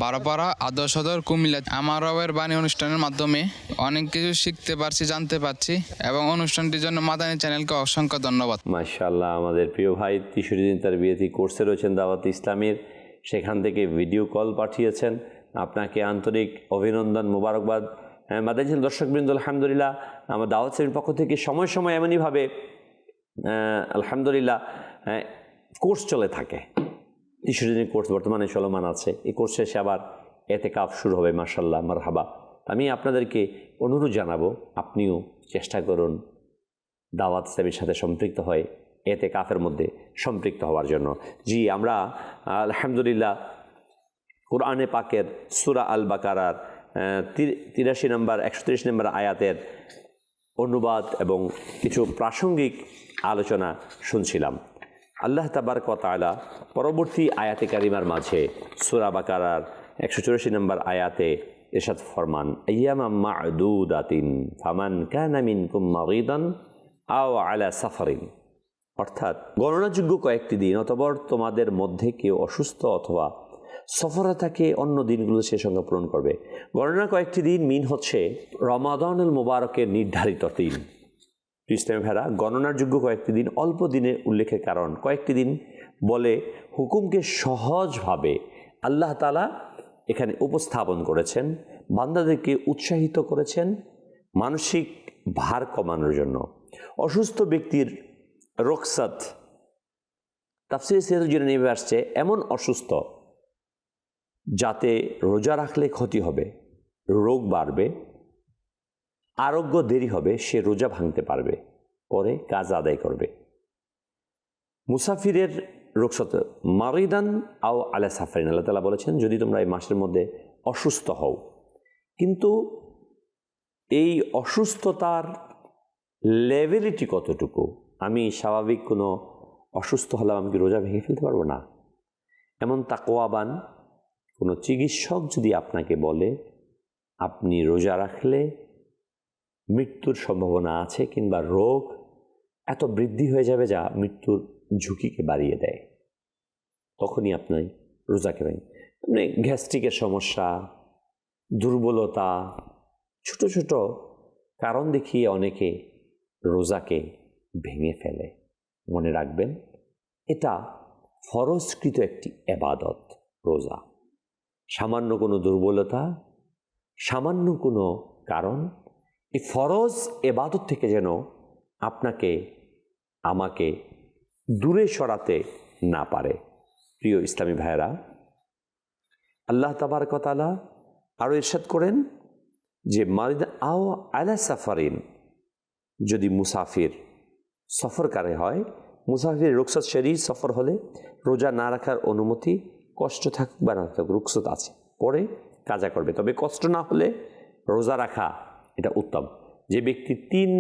বারোপাড়া আদর্শ সদর, কুমিল্লা। আমার রবের বাণী অনুষ্ঠানের মাধ্যমে অনেক কিছু শিখতে পারছি, জানতে পারছি, এবং অনুষ্ঠানটির জন্য মাদানী চ্যানেলকে অসংখ্য ধন্যবাদ। মাশাআল্লাহ, আমাদের প্রিয় ভাই 63 দিন তার বিয়েতে কোর্সে রয়েছেন দাওয়াত ইসলামের, সেখান থেকে ভিডিও কল পাঠিয়েছেন। আপনাকে আন্তরিক অভিনন্দন, মোবারকবাদ। মাদানী চ্যানেল দর্শকবৃন্দ, আলহামদুলিল্লাহ আমার দাওয়াত ইসলামের পক্ষ থেকে সময় সময় এমনইভাবে আলহামদুলিল্লাহ কোর্স চলে থাকে। 63 দিনের কোর্স বর্তমানে চলমান আছে। এই কোর্স শেষে আবার এতেকাফ শুরু হবে। মাশাআল্লাহ, মারহাবা। আমি আপনাদেরকে অনুরোধ জানাবো, আপনিও চেষ্টা করুন দাওয়াত ইসলামের সাথে সম্পৃক্ত হয়ে এতেকাফের মধ্যে সম্পৃক্ত হওয়ার জন্য। জি, আমরা আলহামদুলিল্লাহ কোরআনে পাকের সূরা আল বাকারার 83 নম্বর 130 নম্বর আয়াতের অনুবাদ এবং কিছু প্রাসঙ্গিক আলোচনা শুনছিলাম। আল্লাহ তাবারক ওয়া তাআলা পরবর্তী আয়াতে কারিমার মাঝে সূরা বাকারার 184 নম্বর আয়াতে ইরশাদ ফরমান, আইয়ামাম মা'দুদাতিন ফামান কানা মিনকুম মাগীদান আও আলা সাফারিন, অর্থাৎ গণনাযোগ্য কয়েকটি দিন, অতঃপর তোমাদের মধ্যে কেউ অসুস্থ অথবা সফরে থাকে, অন্য দিনগুলো সে সঙ্গে পূরণ করবে। গণনা কয়েকটি দিন মিন হচ্ছে রমাদানুল মুবারকের নির্ধারিত দিন। ইসলামী ভাইরা, গণনার যোগ্য কয়েকটি দিন অল্প দিনের উল্লেখের কারণ কয়েকটি দিন বলে হুকুমকে সহজভাবে আল্লাহ তাআলা এখানে উপস্থাপন করেছেন, বান্দাদেরকে উৎসাহিত করেছেন মানসিক ভার কমানোর জন্য। অসুস্থ ব্যক্তির রুখসাত, তাফসীরে সিরাজে নেমে আসছে এমন অসুস্থ যাতে রোজা রাখলে ক্ষতি হবে, রোগ বাড়বে, আরোগ্য দেরি হবে, সে রোজা ভাঙতে পারবে, পরে কাজ আদায় করবে। মুসাফিরের রুখসাত মারিদান আও আলা সাফারিন, আল্লাহ তাআলা বলেছেন যদি তোমরা এই মাসের মধ্যে অসুস্থ হও। কিন্তু এই অসুস্থতার লেভেলিটি কতটুকু? আমি স্বাভাবিক কোনো অসুস্থ হলাম, আমি কি রোজা ভেঙে ফেলতে পারবো না? এমন তাকওয়াবান কোনো চিকিৎসক যদি আপনাকে বলে আপনি রোজা রাখলে মৃত্যুর সম্ভাবনা আছে, কিংবা রোগ এত বৃদ্ধি হয়ে যাবে যা মৃত্যুর ঝুঁকিকে বাড়িয়ে দেয়, তখনই আপনি রোজাকে ভেঙে, মানে গ্যাস্ট্রিকের সমস্যা, দুর্বলতা, ছোট ছোট কারণ দেখিয়ে অনেকে রোজাকে ভেঙে ফেলে। মনে রাখবেন, এটা ফরজকৃত একটি ইবাদত রোজা। সামান্য কোনো দুর্বলতা, সামান্য কোনো কারণ এই ফরজ এবাদত থেকে যেন আপনাকে আমাকে দূরে সরাতে না পারে। প্রিয় ইসলামী ভাইয়েরা, আল্লাহ তাবারক ওয়া তাআলা আরও ইরশাদ করেন যে মারিদ আও আলা সাফারিন, যদি মুসাফির সফরকারী হয়, মুসাফির রুকসত শরীর সফর হলে রোজা না রাখার অনুমতি, কষ্ট থাকুক বা না থাকুক রুকসত আছে, পরে কাজা করবে। তবে কষ্ট না হলে রোজা রাখা এটা উত্তম। যে ব্যক্তি 3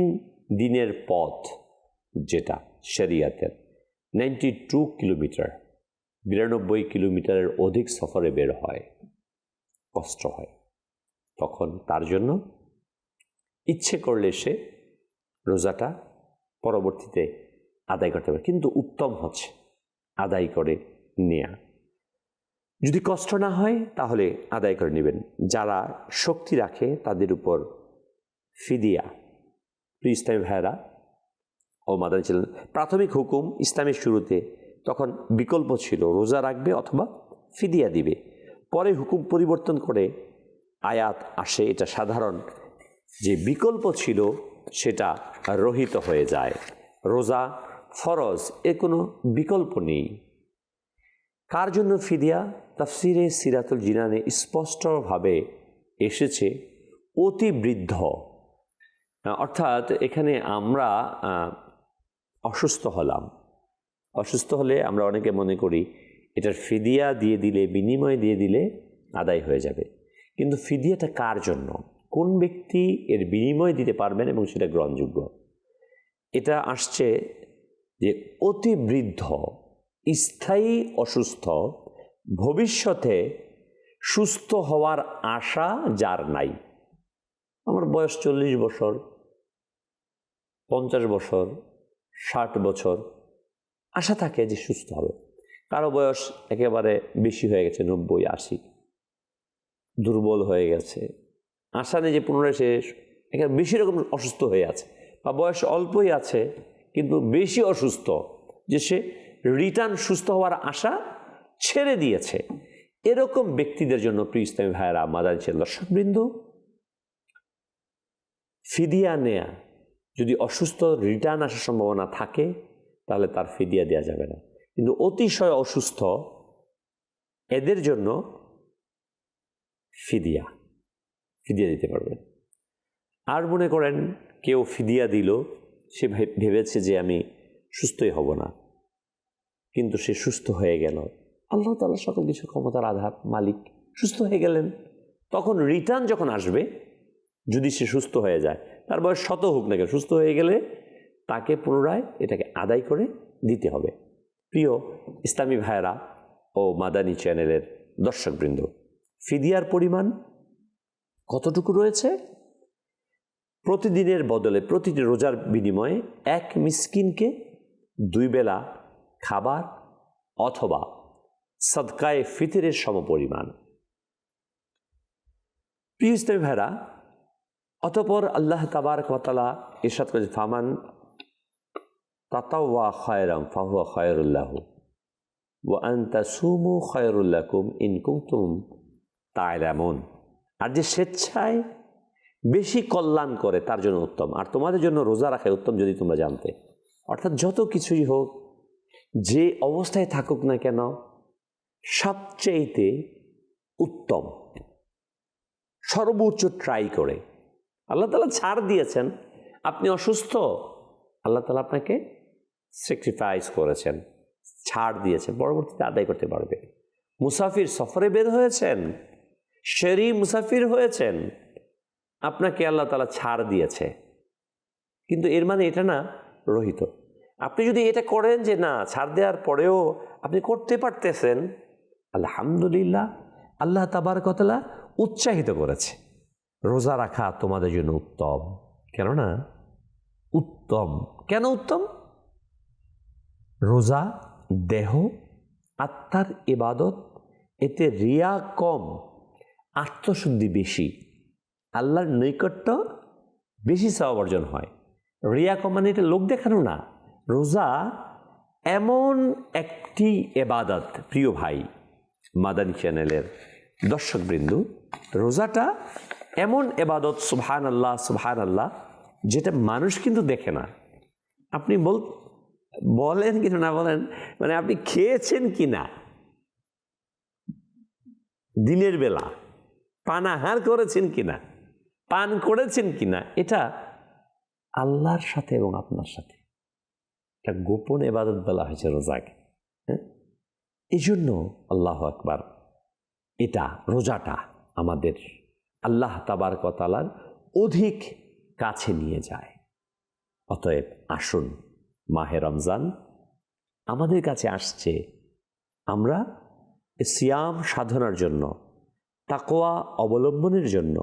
দিনের পথ, যেটা শরিয়াতের 92 কিলোমিটার, 92 কিলোমিটারের অধিক সফরে বের হয়, কষ্ট হয়, তখন তার জন্য ইচ্ছে করলে সে রোজাটা পরবর্তীতে আদায় করতে পারে, কিন্তু উত্তম হচ্ছে আদায় করে নেয়া। যদি কষ্ট না হয় তাহলে আদায় করে নেবেন। যারা শক্তি রাখে তাদের উপর ফিদিয়া। প্রিয় ইসলামী ভাইয়েরা ও মাদানী ছিলেন, প্রাথমিক হুকুম ইসলামের শুরুতে তখন বিকল্প ছিল রোজা রাখবে অথবা ফিদিয়া দিবে। পরে হুকুম পরিবর্তন করে আয়াত আসে, এটা সাধারণ, যে বিকল্প ছিল সেটা রহিত হয়ে যায়। রোজা ফরজ, এর কোনো বিকল্প নেই। কার জন্য ফিদিয়া? তাফসিরে সিরাতুল জিনানে স্পষ্টভাবে এসেছে অতি বৃদ্ধ, অর্থাৎ এখানে আমরা অসুস্থ হলাম, অসুস্থ হলে আমরা অনেকে মনে করি এটার ফিদিয়া দিয়ে দিলে, বিনিময় দিয়ে দিলে আদায় হয়ে যাবে। কিন্তু ফিদিয়াটা কার জন্য? কোন ব্যক্তি এর বিনিময় দিতে পারবেন এবং সেটা গ্রহণযোগ্য? এটা আসছে যে অতি বৃদ্ধ, স্থায়ী অসুস্থ, ভবিষ্যতে সুস্থ হওয়ার আশা যার নাই। আমার বয়স 40 বছর, 50 বছর, 60 বছর, আশা থাকে যে সুস্থ হবে। কারো বয়স একেবারে বেশি হয়ে গেছে, 90, 80, দুর্বল হয়ে গেছে, আশা নেই যে পুনরায় সে একেবারে বেশি রকম অসুস্থ হয়ে আছে, বা বয়স অল্পই আছে কিন্তু বেশি অসুস্থ, যে সে রিটার্ন সুস্থ হওয়ার আশা ছেড়ে দিয়েছে। এরকম ব্যক্তিদের জন্য প্রিয় ইসলামী ভাইয়েরা, মাদানী ছিল দর্শকবৃন্দ, ফিদিয়া নেয়া, যদি অসুস্থ রিটার্ন আসার সম্ভাবনা থাকে তাহলে তার ফিদিয়া দেওয়া যাবে না। কিন্তু অতিশয় অসুস্থ এদের জন্য ফিদিয়া দিতে পারবেন। আর মনে করেন কেউ ফিদিয়া দিল, সে ভেবেছে যে আমি সুস্থই হব না, কিন্তু সে সুস্থ হয়ে গেল। আল্লাহ তাআলা সকল কিছু ক্ষমতার আধার, মালিক, সুস্থ হয়ে গেলেন। তখন রিটার্ন যখন আসবে, যদি সে সুস্থ হয়ে যায়, তার বয়স 100 হোক না কেন, সুস্থ হয়ে গেলে তাকে পুনরায় এটাকে আদায় করে দিতে হবে। প্রিয় ইসলামী ভাইয়েরা ও মাদানী চ্যানেলের দর্শকবৃন্দ, ফিদিয়ার পরিমাণ কতটুকু রয়েছে? প্রতিদিনের বদলে, প্রতিটি রোজার বিনিময়ে 1 মিসকিনকে 2 বেলা খাবার অথবা সদকায়ে ফিতরের সমপরিমাণ। প্রিয় ইসলামী ভাইরা, অতঃপর আল্লাহ তাবারক ওয়া তাআলা ইরশাদ করেছেন, ফামান তাতাওয়া খায়রান ফাহুয়া খায়রুল লাহু ওয়া আন তাসুমু খায়রুল লাকুম ইন কুনতুম তা'লামুন। আর যে স্বেচ্ছায় বেশি কল্যাণ করে তার জন্য উত্তম, আর তোমাদের জন্য রোজা রাখা উত্তম যদি তোমরা জানতে। অর্থাৎ যত কিছুই হোক, যে অবস্থায় থাকুক না কেন, সবচেয়েতে উত্তম, সর্বোচ্চ ট্রাই করে। আল্লাহ তাআলা ছাড় দিয়েছেন, আপনি অসুস্থ, আল্লাহ তাআলা আপনাকে স্যাক্রিফাইস করেছেন, ছাড় দিয়েছেন, পরবর্তীতে আদায় করতে পারবে। মুসাফির সফরে বের হয়েছেন, শরী মুসাফির হয়েছেন, আপনাকে আল্লাহ তাআলা ছাড় দিয়েছে, কিন্তু এর মানে এটা না রহিত। আপনি যদি এটা করেন যে না, ছাড় দেওয়ার পরেও আপনি করতে পারতেছেন, আলহামদুলিল্লাহ, আল্লাহ তাবারক ওয়া তাআলা উৎসাহিত করেছে, রোজা রাখা তোমাদের জন্য উত্তম। কেননা উত্তম, কেন উত্তম? রোজা দেহ আত্মার ইবাদত, এতে রিয়া কম, আত্মশুদ্ধি বেশি, আল্লাহর নৈকট্য বেশি সওয়াব অর্জন হয়। রিয়া কম মানে এটা লোক দেখানো না। রোজা এমন একটি ইবাদত, প্রিয় ভাই মাদানী চ্যানেলের দর্শকবৃন্দ, রোজাটা এমন এবাদত সুবহানাল্লাহ যেটা মানুষ কিন্তু দেখে না। আপনি বলেন কিন্তু না বলেন, মানে আপনি খেয়েছেন কি না, দিনের বেলা পানাহার করেছেন কিনা, পান করেছেন কিনা, এটা আল্লাহর সাথে এবং আপনার সাথে একটা গোপন ইবাদত বলা হয়েছে রোজাকে। হ্যাঁ, এই জন্য আল্লাহু আকবার, এটা রোজাটা আমাদের আল্লাহ তাবারক ওয়া তাআলার অধিক কাছে নিয়ে যায়। অতএব আসুন, মাহে রমজান আমাদের কাছে আসছে, আমরা সিয়াম সাধনার জন্য, তাকওয়া অবলম্বনের জন্য,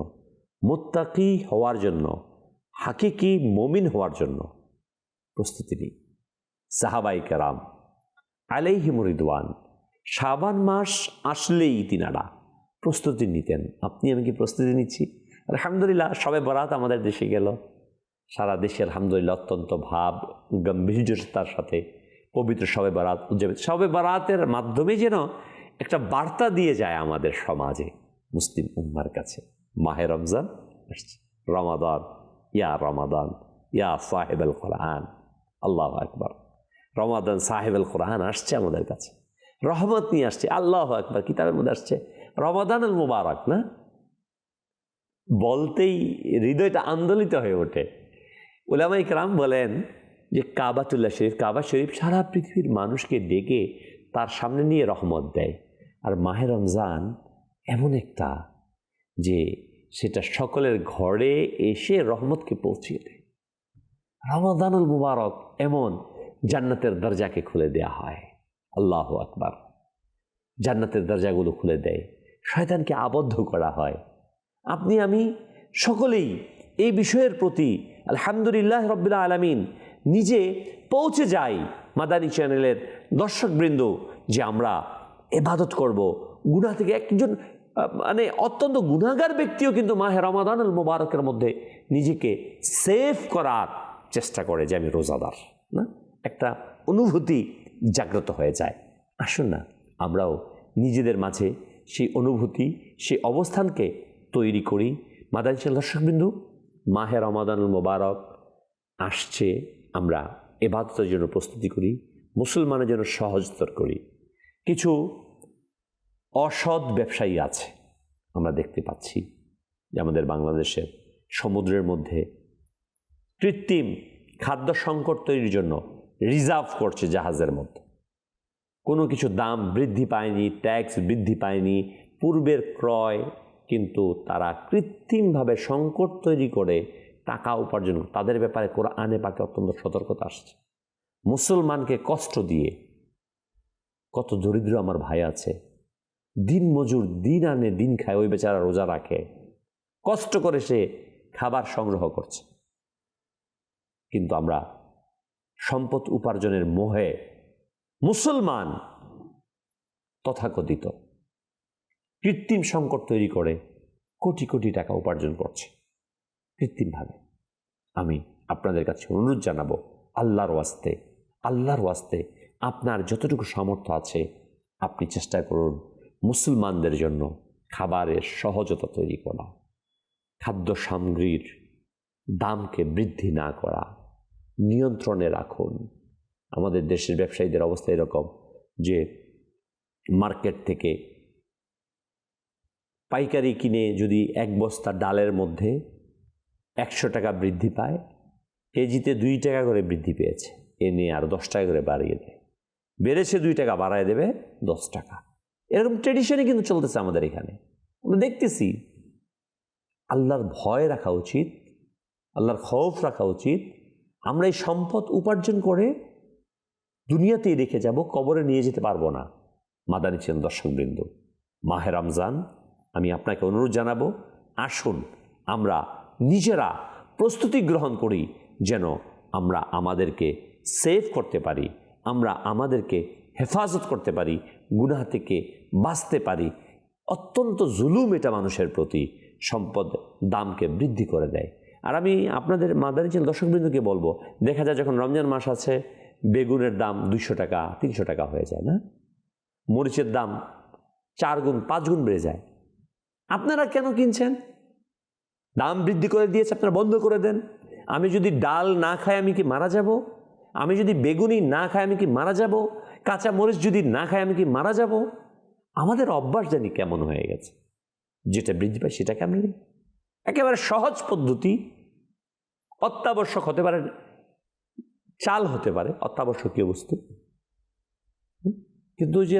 মুত্তাকি হওয়ার জন্য, হাকিকি মুমিন হওয়ার জন্য প্রস্তুতি নিই। সাহাবায়ে কেরাম আলাইহিমুর রিদওয়ান শাবান মাস আসলেই তিনারা প্রস্তুতি নিতেন। আপনি আমি কি প্রস্তুতি নিচ্ছি? আলহামদুলিল্লাহ, শবে বরাত আমাদের দেশে গেল, সারা দেশে আলহামদুলিল্লাহ অত্যন্ত ভাব গম্ভীর্যতার সাথে পবিত্র শবে বরাত উদযাপিত। শবে বরাতের মাধ্যমে যেন একটা বার্তা দিয়ে যায় আমাদের সমাজে, মুসলিম উম্মার কাছে, মাহে রমজান আসছে, রমাদান ইয়া সাহেবুল কোরআন, আল্লাহু আকবার, রমাদান সাহেবুল কোরআন আসছে আমাদের কাছে, রহমত নিয়ে আসছে, আল্লাহু আকবার, কিতাবের মধ্যে আসছে রমাদানুল মুবারক। না বলতেই হৃদয়টা আন্দোলিত হয়ে ওঠে। উলামায়ে কেরাম বলেন যে কাবাতুল্লাহ শরীফ, কাবা শরীফ সারা পৃথিবীর মানুষকে ডেকে তার সামনে নিয়ে রহমত দেয়। আর মাহে রমজান এমন একটা যে সেটা সকলের ঘরে এসে রহমতকে পৌঁছিয়ে দেয়। রমাদানুল মুবারক এমন জান্নাতের দরজাকে খুলে দেয়া হয়, আল্লাহু আকবার, জান্নাতের দরজাগুলো খুলে দেয়, শয়তানকে আবদ্ধ করা হয়। আপনি আমি সকলেই এই বিষয়ের প্রতি আলহামদুলিল্লাহ রাব্বিল আলামিন নিজে পৌঁছে যাই, মাদানী চ্যানেলের দর্শকবৃন্দ, যে আমরা ইবাদত করব, গুনাহ থেকে একজন মানে অত্যন্ত গুনাহগার ব্যক্তিও কিন্তু মাহে রমাদানুল মুবারকের মধ্যে নিজেকে সেভ করার চেষ্টা করে যে আমি রোজাদার। না, একটা অনুভূতি জাগ্রত হয়ে যায়। আসুন না, আমরাও নিজেদের মাঝে সেই অনুভূতি, সেই অবস্থানকে তৈরি করি। মাদানী চ্যানেল দর্শকবৃন্দু, মাহে রমাদানুল মুবারক আসছে, আমরা ইবাদতের জন্য প্রস্তুতি করি, মুসলমানের জন্য সহজতর করি। কিছু অসৎ ব্যবসায়ী আছে, আমরা দেখতে পাচ্ছি যে আমাদের বাংলাদেশের সমুদ্রের মধ্যে কৃত্রিম খাদ্য সংকট তৈরির জন্য রিজার্ভ করছে জাহাজের মধ্যে। কোনো কিছু দাম বৃদ্ধি পায়নি, ট্যাক্স বৃদ্ধি পায়নি, পূর্বের ক্রয়, কিন্তু তারা কৃত্রিমভাবে সংকট তৈরি করে টাকা উপার্জন, তাদের ব্যাপারে কোরআনে পাকে অত্যন্ত সতর্কতা আসছে। মুসলমানকে কষ্ট দিয়ে, কত দরিদ্র আমার ভাই আছে, দিন মজুর, দিন আনে দিন খায়, ওই বেচারা রোজা রাখে, কষ্ট করে সে খাবার সংগ্রহ করছে, কিন্তু আমরা সম্পদ উপার্জনের মোহে মুসলমান তথাকথিত কৃত্রিম সংকট তৈরি করে কোটি কোটি টাকা উপার্জন করছে কৃত্রিমভাবে। আমি আপনাদের কাছে অনুরোধ জানাবো, আল্লাহর ওয়াস্তে আপনার যতটুকু সামর্থ্য আছে আপনি চেষ্টা করুন মুসলমানদের জন্য খাবারের সহজতা তৈরি করা, খাদ্য সামগ্রীর দামকে বৃদ্ধি না করা, নিয়ন্ত্রণে রাখুন। আমাদের দেশের ব্যবসায়ীদের অবস্থা এরকম যে মার্কেট থেকে পাইকারি কিনে যদি এক বস্তা ডালের মধ্যে 100 টাকা বৃদ্ধি পায়, কেজিতে 2 টাকা করে বৃদ্ধি পেয়েছে, এ নিয়ে আর 10 টাকা করে বাড়িয়ে দেয়, বেড়েছে 2 টাকা বাড়ায় দেবে 10 টাকা। এরকম ট্রেডিশনই কিন্তু চলতেছে আমাদের এখানে, আমরা দেখতেছি। আল্লাহর ভয় রাখা উচিত, আল্লাহর খৌফ রাখা উচিত। আমরা এই সম্পদ উপার্জন করে দুনিয়াতেই রেখে যাব, কবরে নিয়ে যেতে পারবো না। মাদানী চ্যানেল দর্শকবৃন্দ, মাহে রমজান আমি আপনাকে অনুরোধ জানাবো, আসুন আমরা নিজেরা প্রস্তুতি গ্রহণ করি যেন আমরা আমাদেরকে সেভ করতে পারি, আমরা আমাদেরকে হেফাজত করতে পারি, গুনাহ থেকে বাঁচতে পারি। অত্যন্ত জুলুম এটা মানুষের প্রতি, সম্পদ দামকে বৃদ্ধি করে দেয়। আর আমি আপনাদের মাদানী চ্যানেল দর্শকবৃন্দকে বলবো, দেখা যায় যখন রমজান মাস আছে বেগুনের দাম 200 টাকা 300 টাকা হয়ে যায়, না, মরিচের দাম 4 গুণ 5 গুণ বেড়ে যায়। আপনারা কেন কিনছেন? দাম বৃদ্ধি করে দিয়েছে, আপনারা বন্ধ করে দেন। আমি যদি ডাল না খাই আমি কি মারা যাব? আমি যদি বেগুনি না খাই আমি কি মারা যাব? কাঁচা মরিচ যদি না খাই আমি কি মারা যাব? আমাদের অভ্যাস জানি কেমন হয়ে গেছে, যেটা বৃদ্ধি পায় সেটাকে আমরা নিই। একেবারে সহজ পদ্ধতি, অত্যাবশ্যক হতে পারে, চাল হতে পারে অত্যাবশ্যকীয় বস্তু, কিন্তু যে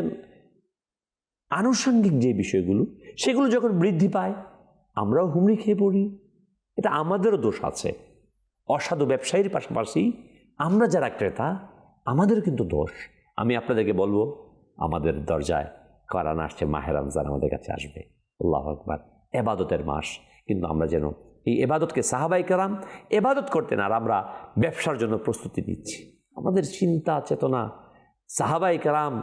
আনুষঙ্গিক যে বিষয়গুলো সেগুলো যখন বৃদ্ধি পায় আমরাও হুমড়ি খেয়ে পড়ি। এটা আমাদেরও দোষ আছে। অসাধু ব্যবসায়ীর পাশাপাশি আমরা যারা ক্রেতা আমাদেরও কিন্তু দোষ। আমি আপনাদেরকে বলবো, আমাদের দরজায় কোরআন আসছে, মাহে রমজান আমাদের কাছে আসবে, আল্লাহু আকবার, এবাদতের মাস। কিন্তু আমরা যেন এই এবাদতকে, সাহাবায়ে কেরাম এবাদত করতেন আর আমরা ব্যবসার জন্য প্রস্তুতি নিচ্ছি। আমাদের চিন্তা চেতনা, সাহাবায়ে কেরাম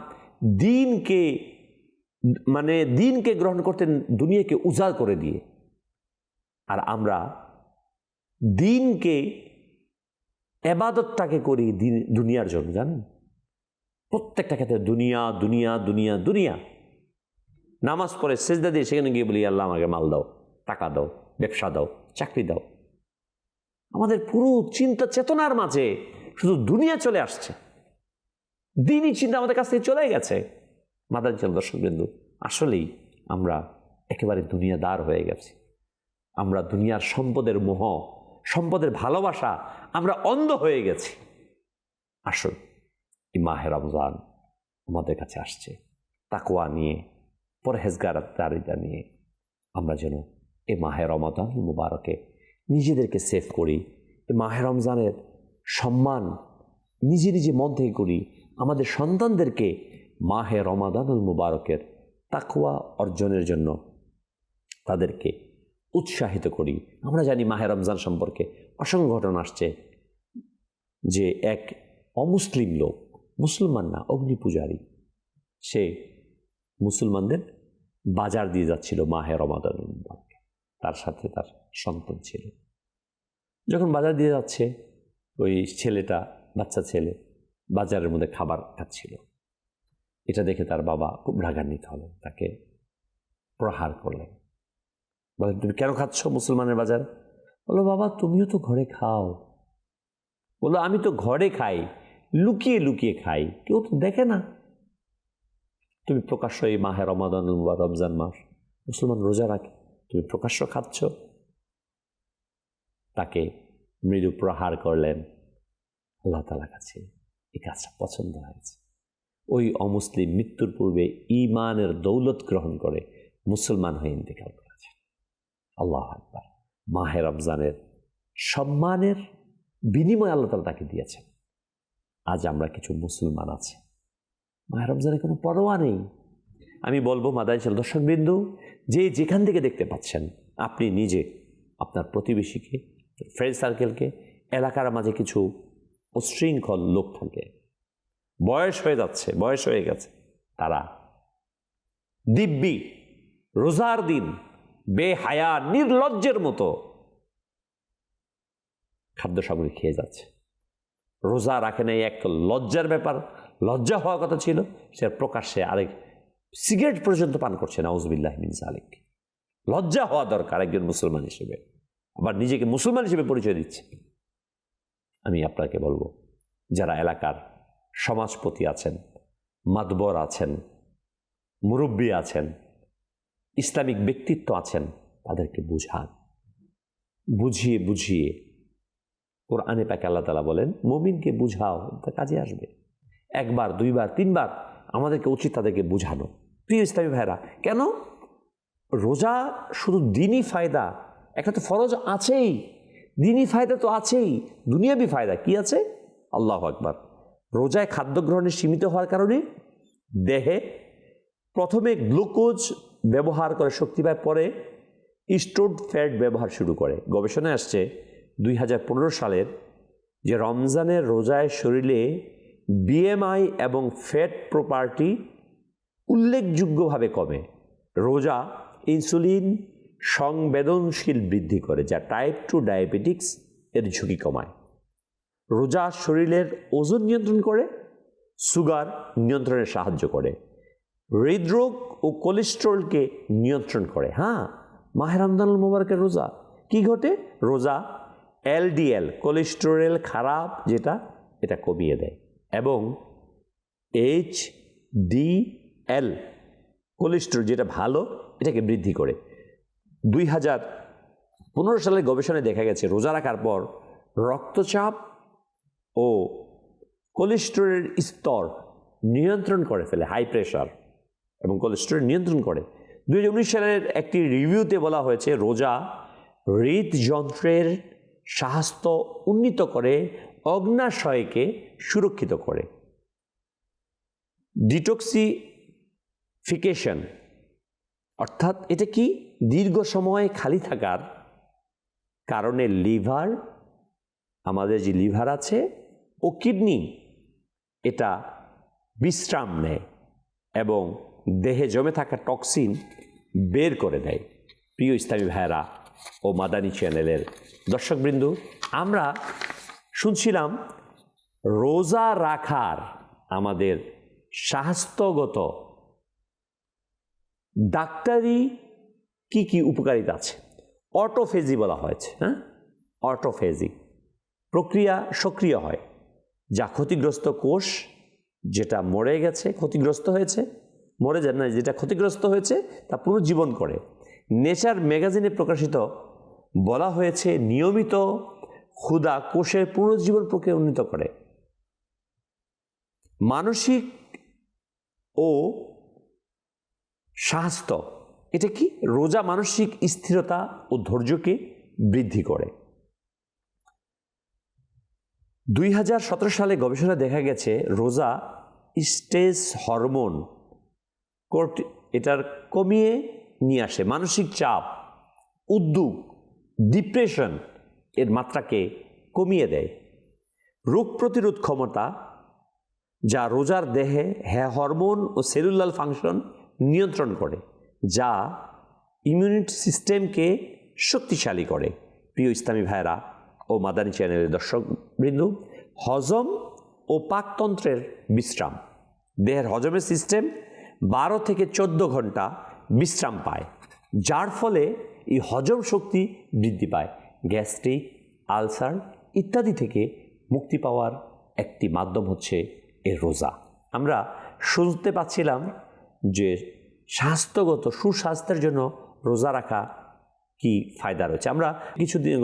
দিনকে গ্রহণ করতেন দুনিয়াকে উজাড় করে দিয়ে, আর আমরা দিনকে, এবাদতটাকে করি দুনিয়ার জন্য। জানেন, প্রত্যেকটা ক্ষেত্রে দুনিয়া দুনিয়া দুনিয়া দুনিয়া। নামাজ পড়ে সেজদা দিয়ে সেখানে গিয়ে বলি, আল্লাহ আমাকে মাল দাও, টাকা দাও, ব্যবসা দাও, চাকরি দাও। আমাদের পুরো চিন্তা চেতনার মাঝে শুধু দুনিয়া চলে আসছে, দিনই চিন্তা আমাদের কাছ থেকে চলে গেছে। মাদানী চ্যানেল দর্শকবৃন্দু, আসলেই আমরা একেবারে দুনিয়াদার হয়ে গেছি। আমরা দুনিয়ার সম্পদের মোহ, সম্পদের ভালোবাসা, আমরা অন্ধ হয়ে গেছি। আসল এই মাহে রমজান আমাদের কাছে আসছে, তাকওয়া নিয়ে, পরহেজগারিতা নিয়ে আমরা যেন এই মাহে রমাদান মুবারকে নিজেদেরকে সেভ করি। এই মাহে রমজানের সম্মান নিজে নিজে মন থেকে করি। আমাদের সন্তানদেরকে মাহে রমাদানুল মুবারকের তাকওয়া অর্জনের জন্য তাদেরকে উৎসাহিত করি। আমরা জানি মাহে রমজান সম্পর্কে অসংখ্য ঘটনা আসছে, যে এক অমুসলিম লোক, মুসলমান না, অগ্নি পূজারী, সে মুসলমানদের বাজার দিয়ে যাচ্ছিল মাহে রমাদানুল মুবারকে, তার সাথে তার সন্তান ছিল। যখন বাজার দিয়ে যাচ্ছে, ওই ছেলেটা, বাচ্চা ছেলে, বাজারের মধ্যে খাবার খাচ্ছিল। এটা দেখে তার বাবা খুব রাগান্বিত হলেন, তাকে প্রহার করলেন। বলেন, তুমি কেন খাচ্ছ মুসলমানের বাজার? বললো, বাবা তুমিও তো ঘরে খাও। বললো, আমি তো ঘরে খাই, লুকিয়ে লুকিয়ে খাই, কেউ তো দেখে না। তুমি প্রকাশ্য, এই মাহে রমাদান বা রমজান মাস, মুসলমান রোজা রাখে, তুমি প্রকাশ্য খাচ্ছ। তাকে মৃদু প্রহার করলেন। আল্লাহ তাআলার কাছে এই কাজটা পছন্দ হয়েছে। ওই অমুসলিম মৃত্যুর পূর্বে ঈমানের দৌলত গ্রহণ করে মুসলমান হয়ে ইন্তেকাল করেছে। আল্লাহু আকবার। মাহে রমজানের সম্মানের বিনিময় আল্লাহ তাআলা তাকে দিয়েছেন। আজ আমরা কিছু মুসলমান আছি, মাহে রমজানের কোনো পরোয়া নেই। আমি বলবো মাদানী চ্যানেল দর্শকবৃন্দু, যে যেখান থেকে দেখতে পাচ্ছেন, আপনি নিজে, আপনার প্রতিবেশীকে, ফ্রেন্ড সার্কেলকে, এলাকার মাঝে কিছু উচ্ছৃঙ্খল লোক থাকে, বয়স হয়ে যাচ্ছে, বয়স হয়ে গেছে, তারা দিব্যি রোজার দিন বেহায়া নির্লজ্জের মতো খাদ্য সামগ্রী খেয়ে যাচ্ছে। রোজা রাখে নাই, এক তো লজ্জার ব্যাপার, লজ্জা হওয়ার কথা ছিল, সে প্রকাশ্যে আরেক সিগারেট পর্যন্ত পান করছে। নাউজুবিল্লাহ মিন যালিক। লজ্জা হওয়া দরকার একজন মুসলমান হিসেবে, আবার নিজেকে মুসলমান হিসেবে পরিচয় দিচ্ছে। আমি আপনাকে বলবো, যারা এলাকার সমাজপতি আছেন, মাতবর আছেন, মুরব্বী আছেন, ইসলামিক ব্যক্তিত্ব আছেন, তাদেরকে বুঝান, বুঝিয়ে বুঝিয়ে। কোরআনে পাকে আল্লাহ তাআলা বলেন, মুমিনকে বুঝাও, তা কাজে আসবে। একবার, দুইবার, তিনবার আমাদেরকে উচিত তাদেরকে বুঝানো। প্রিয় ইসলামী ভাইরা, কেন রোজা শুধু দিনই ফায়দা? একটা তো ফরজ আছেই, দিনই ফায়দা তো আছেই, দুনিয়াবি ফায়দা কি আছে? আল্লাহু আকবার। রোজায় খাদ্য গ্রহণে সীমিত হওয়ার কারণে দেহে প্রথমে গ্লুকোজ ব্যবহার করে শক্তি পায়, পরে স্টোরড ফ্যাট ব্যবহার শুরু করে। গবেষণায় আসছে 2015 সালের যে রমজানের রোজায় শরীরে বিএমআই এবং ফ্যাট প্রপার্টি উল্লেখযোগ্যভাবে কমে। রোজা ইনসুলিন সংবেদনশীল বৃদ্ধি করে, যা টাইপ 2 ডায়াবেটিক্স এর ঝুঁকি কমায়। রোজা শরীরের ওজন নিয়ন্ত্রণ করে, সুগার নিয়ন্ত্রণে সাহায্য করে, হৃদরোগ ও কোলেস্টেরলকে নিয়ন্ত্রণ করে। হ্যাঁ, মাহে রমজানুল মুবারকের রোজা কি ঘটে? রোজা এলডিএল কোলেস্টেরল খারাপ যেটা, এটা কমিয়ে দেয়, এবং এইচডিএল কোলেস্টেরল যেটা ভালো, এটাকে বৃদ্ধি করে। 2015 সালের গবেষণায় দেখা গেছে রোজা রাখার পর রক্তচাপ ও কোলেস্টেরলের স্তর নিয়ন্ত্রণ করে ফেলে, হাই প্রেশার এবং কোলেস্টেরল নিয়ন্ত্রণ করে। 2019 সালের একটি রিভিউতে বলা হয়েছে রোজা হৃদযন্ত্রের স্বাস্থ্য উন্নীত করে, অগ্ন্যাশয়কে সুরক্ষিত করে। ডিটক্সিফিকেশন অর্থাৎ এটা কি? দীর্ঘ সময় খালি থাকার কারণে লিভার, আমাদের যে লিভার আছে ও কিডনি, এটা বিশ্রাম নেয় এবং দেহে জমে থাকা টক্সিন বের করে দেয়। প্রিয় ইসলামী ভাইয়েরা ও মাদানী চ্যানেলের দর্শকবৃন্দ, আমরা শুনছিলাম রোজা রাখার আমাদের স্বাস্থ্যগত ডাক্তারি কি কি উপকারিতা আছে। অটোফেজি বলা হয়েছে, হ্যাঁ, অটোফেজি প্রক্রিয়া সক্রিয় হয়, যা ক্ষতিগ্রস্ত কোষ যেটা মরে গেছে, ক্ষতিগ্রস্ত হয়েছে, মরে যায় না, যেটা ক্ষতিগ্রস্ত হয়েছে তা পুনর্জীবন করে। নেচার ম্যাগাজিনে প্রকাশিত বলা হয়েছে নিয়মিত ক্ষুধা কোষের পুনর্জীবন প্রক্রিয়া উন্নীত করে। মানসিক ও স্বাস্থ্য, এটা কি? রোজা মানসিক স্থিরতা ও ধৈর্যকে বৃদ্ধি করে। 2017 সালে গবেষণা দেখা গেছে রোজা স্ট্রেস হরমোন এটার কমিয়ে নিয়ে আসে, মানসিক চাপ, উদ্বেগ, ডিপ্রেশন এর মাত্রাকে কমিয়ে দেয়। রোগ প্রতিরোধ ক্ষমতা, যা রোজার দেহে হরমোন ও সেলুলার ফাংশন নিয়ন্ত্রণ করে, যা ইমিউনিটি সিস্টেমকে শক্তিশালী করে। প্রিয় ইসলামী ভাইয়েরা ও মাদানী চ্যানেলের দর্শকবৃন্দ, হজম ও পাকতন্ত্রের বিশ্রাম, দেহের হজমের সিস্টেম 12 থেকে 14 ঘন্টা বিশ্রাম পায়, যার ফলে এই হজম শক্তি বৃদ্ধি পায়। গ্যাস্ট্রিক, আলসার ইত্যাদি থেকে মুক্তি পাওয়ার একটি মাধ্যম হচ্ছে এই রোজা। আমরা শুনতে পাচ্ছিলাম যে স্বাস্থ্যগত সুস্বাস্থ্যের জন্য রোজা রাখা কি ফায়দা রয়েছে। আমরা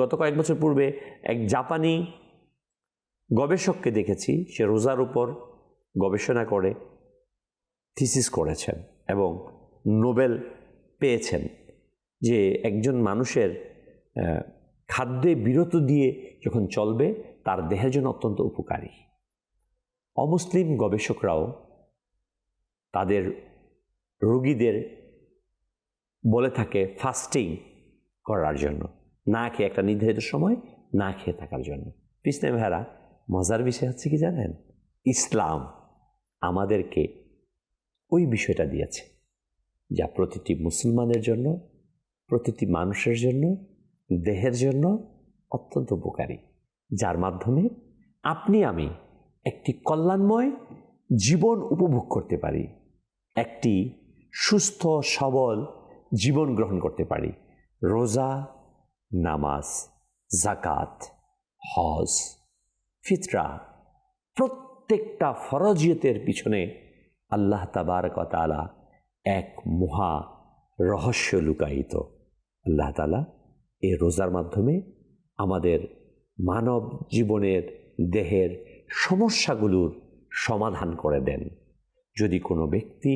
গত কয়েক বছর পূর্বে এক জাপানি গবেষককে দেখেছি, সে রোজার উপর গবেষণা করে থিসিস করেছেন এবং নোবেল পেয়েছেন, যে একজন মানুষের খাদ্যে বিরত দিয়ে যখন চলবে তার দেহের জন্য অত্যন্ত উপকারী। অমুসলিম গবেষকরাও তাদের রোগীদের বলে থাকে ফাস্টিং করার জন্য, না খেয়ে একটা নির্ধারিত সময় না খেয়ে থাকার জন্য। ইসলাম ভাইরা, মজার বিষয় হচ্ছে কি জানেন, ইসলাম আমাদেরকে ওই বিষয়টা দিয়েছে যা প্রতিটি মুসলমানের জন্য, প্রতিটি মানুষের জন্য, দেহের জন্য অত্যন্ত উপকারী, যার মাধ্যমে আপনি আমি একটি কল্যাণময় জীবন উপভোগ করতে পারি, একটি সুস্থ সবল জীবন গ্রহণ করতে পারি। রোজা, নামাজ, জাকাত, হজ, ফিতরা, প্রত্যেকটা ফরজিয়তের পিছনে আল্লাহ তাবারক ওয়া তাআলা এক মহা রহস্য লুকায়িত। আল্লাহ তাআলা এই রোজার মাধ্যমে আমাদের মানব জীবনের দেহের সমস্যাগুলোর সমাধান করে দেন। যদি কোনো ব্যক্তি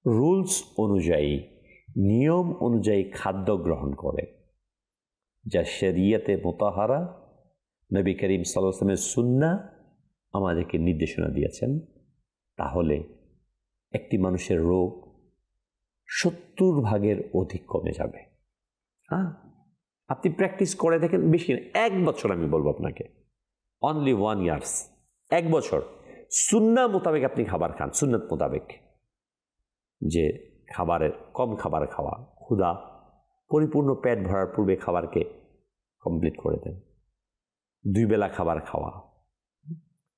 রুলস অনুযায়ী, নিয়ম অনুযায়ী খাদ্য গ্রহণ করে, যা শরিয়তে মুতাহারা, নবী করিম সাল্লাল্লাহু আলাইহি ওয়াসাল্লামের সুন্নাহ আমাদেরকে নির্দেশনা দিয়েছেন, তাহলে একটি মানুষের রোগ 70% অধিক কমে যাবে। হ্যাঁ, আপনি প্র্যাকটিস করে দেখেন, বেশি না, 1 বছর আমি বলবো আপনাকে, অনলি 1 ইয়ার, 1 বছর সুন্নাহ মোতাবেক আপনি খাবার খান, সুন্নত মোতাবেক, যে খাবারের কম খাবার খাওয়া, ক্ষুধা, পরিপূর্ণ পেট ভরার পূর্বে খাবারকে কমপ্লিট করে দেন, 2 বেলা খাবার খাওয়া,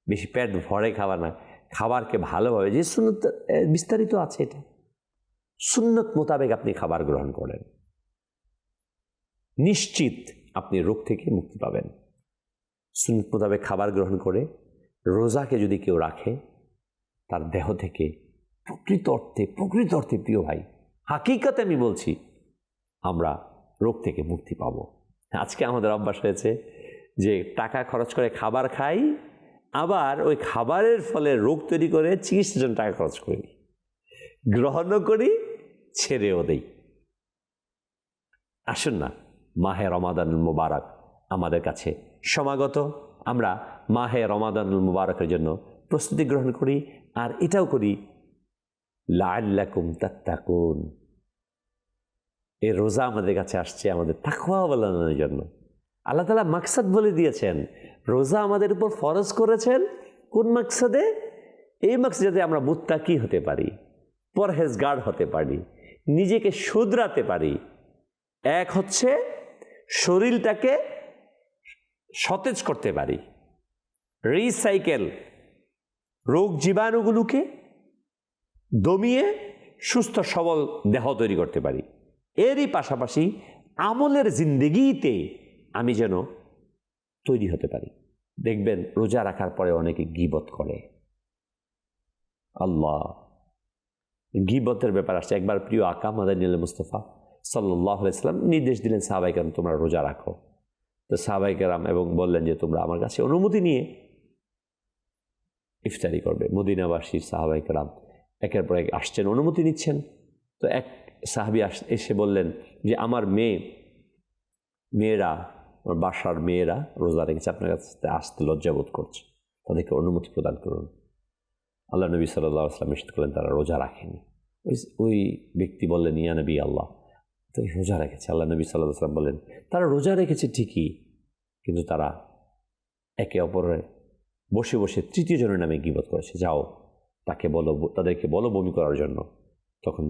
বেশি পেট ভরে খাওয়া না, খাবারকে ভালোভাবে, যে সুন্নত বিস্তারিত আছে, এটা সুন্নত মোতাবেক আপনি খাবার গ্রহণ করেন। নিশ্চিত আপনি রোগ থেকে মুক্তি পাবেন। সুন্নত মোতাবেক খাবার গ্রহণ করে রোজাকে যদি কেউ রাখে, তার দেহ থেকে প্রকৃত অর্থে প্রিয় ভাই, হাকিকতে আমি বলছি, আমরা রোগ থেকে মুক্তি পাবো। আজকে আমাদের অভ্যাস হয়েছে যে টাকা খরচ করে খাবার খাই, আবার ওই খাবারের ফলে রোগ তৈরি করে চিকিৎসার জন্য টাকা খরচ করি, গ্রহণও করি, ছেড়েও দেই। আসুন না, মাহে রমাদানুল মুবারক আমাদের কাছে সমাগত, আমরা মাহে রমাদানুল মুবারকের জন্য প্রস্তুতি গ্রহণ করি, আর এটাও করি লাআল্লাকুম তাত্তাকুন। এই রোজা আমাদের কাছে আসছে আমাদের তাকওয়া অবলম্বনের জন্য। আল্লাহ তাআলা মাকসাদ বলে দিয়েছেন, রোজা আমাদের উপর ফরজ করেছেন কোন মাকসাদে? এই মাকসাদে যাতে আমরা মুত্তাকি হতে পারি, পরহেজগার হতে পারি, নিজেকে শুধরাতে পারি। এক হচ্ছে শরীরটাকে সতেজ করতে পারি, রিসাইকেল, রোগ জীবাণুগুলোকে দমিয়ে সুস্থ সবল দেহ তৈরি করতে পারি। এরই পাশাপাশি আমলের জিন্দেগিতে আমি যেন তৈরি হতে পারি। দেখবেন রোজা রাখার পরে অনেকে গীবত করে। আল্লাহ, গীবতের ব্যাপার আসছে। একবার প্রিয় আকা মাদানী মুস্তাফা সাল্লাল্লাহু আলাইহি সাল্লাম নির্দেশ দিলেন, সাহাবায়ে কেরাম তোমরা রোজা রাখো। তো সাহাবায়ে কেরাম এবং বললেন যে তোমরা আমার কাছে অনুমতি নিয়ে ইফতারি করবে। মদিনাবাসীর সাহাবায়ে কেরাম একের পর এক আসছেন, অনুমতি নিচ্ছেন। তো এক সাহাবী এসে বললেন যে আমার মেয়েরা, আমার বাসার মেয়েরা রোজা রেখেছে, আপনার কাছে আসতে লজ্জাবোধ করছে, তাদেরকে অনুমতি প্রদান করুন। আল্লাহ নবী সাল্লাল্লাহু আলাইহি ওয়াসাল্লাম ইরশাদ করলেন তারা রোজা রাখেনি। ওই ব্যক্তি বললেন, ইয়া নবী আল্লাহ, তো রোজা রেখেছে। আল্লাহ নবী সাল্লাল্লাহু আলাইহি ওয়াসাল্লাম বললেন, তারা রোজা রেখেছে ঠিকই, কিন্তু তারা একে অপরের বসে বসে তৃতীয় জনের নামে গীবত করেছে। যাও তাদেরকে বলো বমি করার জন্য। তখন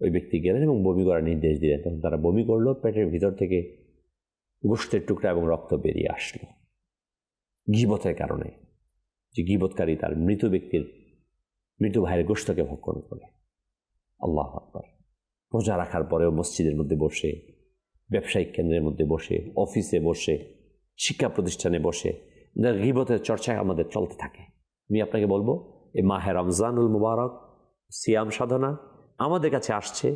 ওই ব্যক্তি গেলেন এবং বমি করার নির্দেশ দিলেন। তখন তারা বমি করলো, পেটের ভিতর থেকে গোশতের টুকরা এবং রক্ত বেরিয়ে আসলো গীবতের কারণে, যে গীবতকারী তার মৃত ভাইয়ের গোশতকে ভক্ষণ করে। আল্লাহু আকবার। রোজা রাখার পরেও মসজিদের মধ্যে বসে, ব্যবসায়িক কেন্দ্রের মধ্যে বসে, অফিসে বসে, শিক্ষা প্রতিষ্ঠানে বসে গীবতের চর্চা আমাদের চলতে থাকে। আমি আপনাকে বলবো, এই মাহে রমজানুল মুবারক সিয়াম সাধনা আমাদের কাছে আসছে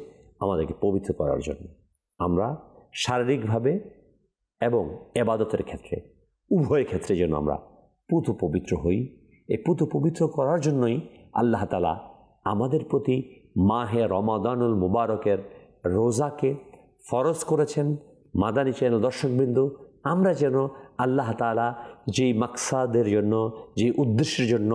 আমাদেরকে পবিত্র করার জন্য। আমরা শারীরিকভাবে এবং এবাদতের ক্ষেত্রে, উভয় ক্ষেত্রে যেন আমরা পুত পবিত্র হই। এই পুত পবিত্র করার জন্যই আল্লাহ তাআলা আমাদের প্রতি মাহে রমাদানুল মুবারকের রোজাকে ফরজ করেছেন। মাদানী চ্যানেল দর্শকবৃন্দ, আমরা যেন আল্লাহ তাআলা যেই মাকসাদের জন্য, যে উদ্দেশ্যের জন্য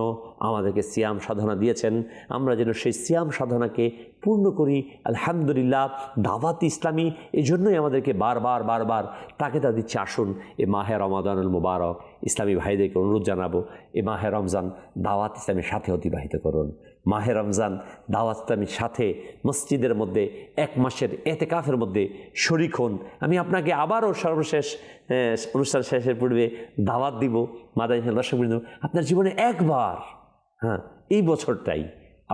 আমাদেরকে সিয়াম সাধনা দিয়েছেন, আমরা যেন সেই সিয়াম সাধনাকে পূর্ণ করি। আলহামদুলিল্লাহ, দাওয়াত ইসলামী এই জন্যই আমাদেরকে বারবার তাগিদ দিচ্ছে, আসুন এই মাহে রমাদানুল মুবারক ইসলামী ভাইদেরকে অনুরোধ জানাবো, এই মাহে রমজান দাওয়াত ইসলামের সাথে অতিবাহিত করুন। মাহে রমজান দাওয়াত ইসলামীর সাথে মসজিদের মধ্যে 1 মাসের এতেকাফের মধ্যে শরীক হন। আমি আপনাকে আবারও সর্বশেষ অনুষ্ঠান শেষের পূর্বে দাওয়াত দিব, মাদানী দর্শকবৃন্দ, আপনার জীবনে একবার, এই বছরটাই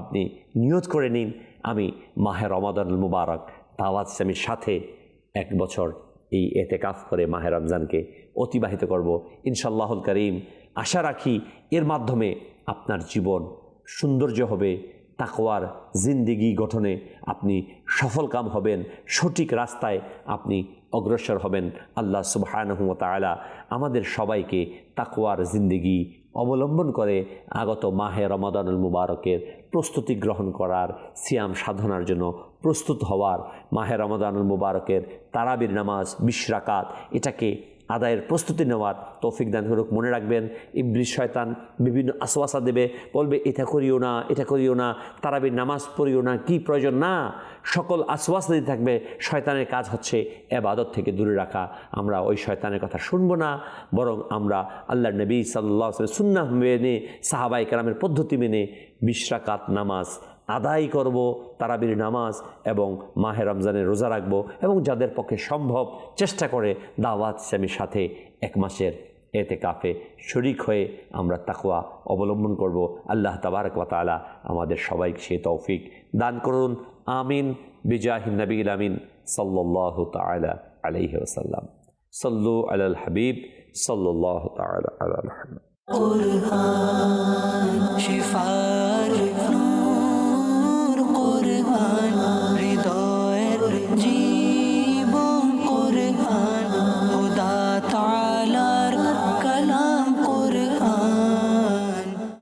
আপনি নিয়ত করে নিন, আমি মাহে রমাদানুল মুবারক দাওয়াত ইসলামীর সাথে 1 বছর এই এতেকাফ করে মাহে রমজানকে অতিবাহিত করব ইনশাআল্লাহুল কারীম। আশা রাখি এর মাধ্যমে আপনার জীবন সৌন্দর্য হবে, তাকওয়ার জিন্দেগি গঠনে আপনি সফলকাম হবেন, সঠিক রাস্তায় আপনি অগ্রসর হবেন। আল্লাহ সুবহানাহু ওয়া তাআলা আমাদের সবাইকে তাকওয়ার জিন্দেগি অবলম্বন করে আগত মাহে রমাদানুল মুবারকের প্রস্তুতি গ্রহণ করার, সিয়াম সাধনার জন্য প্রস্তুত হওয়ার, মাহে রমাদানুল মুবারকের তারাবির নামাজ 20 রাকাত এটাকে আদায়ের প্রস্তুতি নেওয়ার তৌফিক দান করুক। মনে রাখবেন, ইবলিস শয়তান বিভিন্ন আসওয়াসা দেবে, বলবে এটা করিও না, এটা করিও না, তারাবির নামাজ পড়িও না, কি প্রয়োজন না, সকল আসওয়াসা দিতে থাকবে। শয়তানের কাজ হচ্ছে ইবাদত থেকে দূরে রাখা। আমরা ওই শয়তানের কথা শুনবো না, বরং আমরা আল্লাহর নবী সাল্লাল্লাহু আলাইহি ওয়াসাল্লাম সুন্নাহ মেনে, সাহাবায়ে কেরামের পদ্ধতি মেনে 20 রাকাত নামাজ আদায় করব, তারাবির নামাজ, এবং মাহে রমজানের রোজা রাখবো, এবং যাদের পক্ষে সম্ভব চেষ্টা করে দাওয়াত ইসলামীর সাথে 1 মাসের এতেকাফে শরীক হয়ে আমরা তাকওয়া অবলম্বন করব। আল্লাহ তাবারক ওয়া তাআলা আমাদের সবাইকে সেই তৌফিক দান করুন। আমিন বিজাহিন নবীল আমিন সাল্লাল্লাহু তাআলা আলাইহি ওয়াসাল্লাম। সাল্লু আলাল হাবিব সাল্লাল্লাহু তাআলা আলা মুহাম্মদ। কুরআন শিফার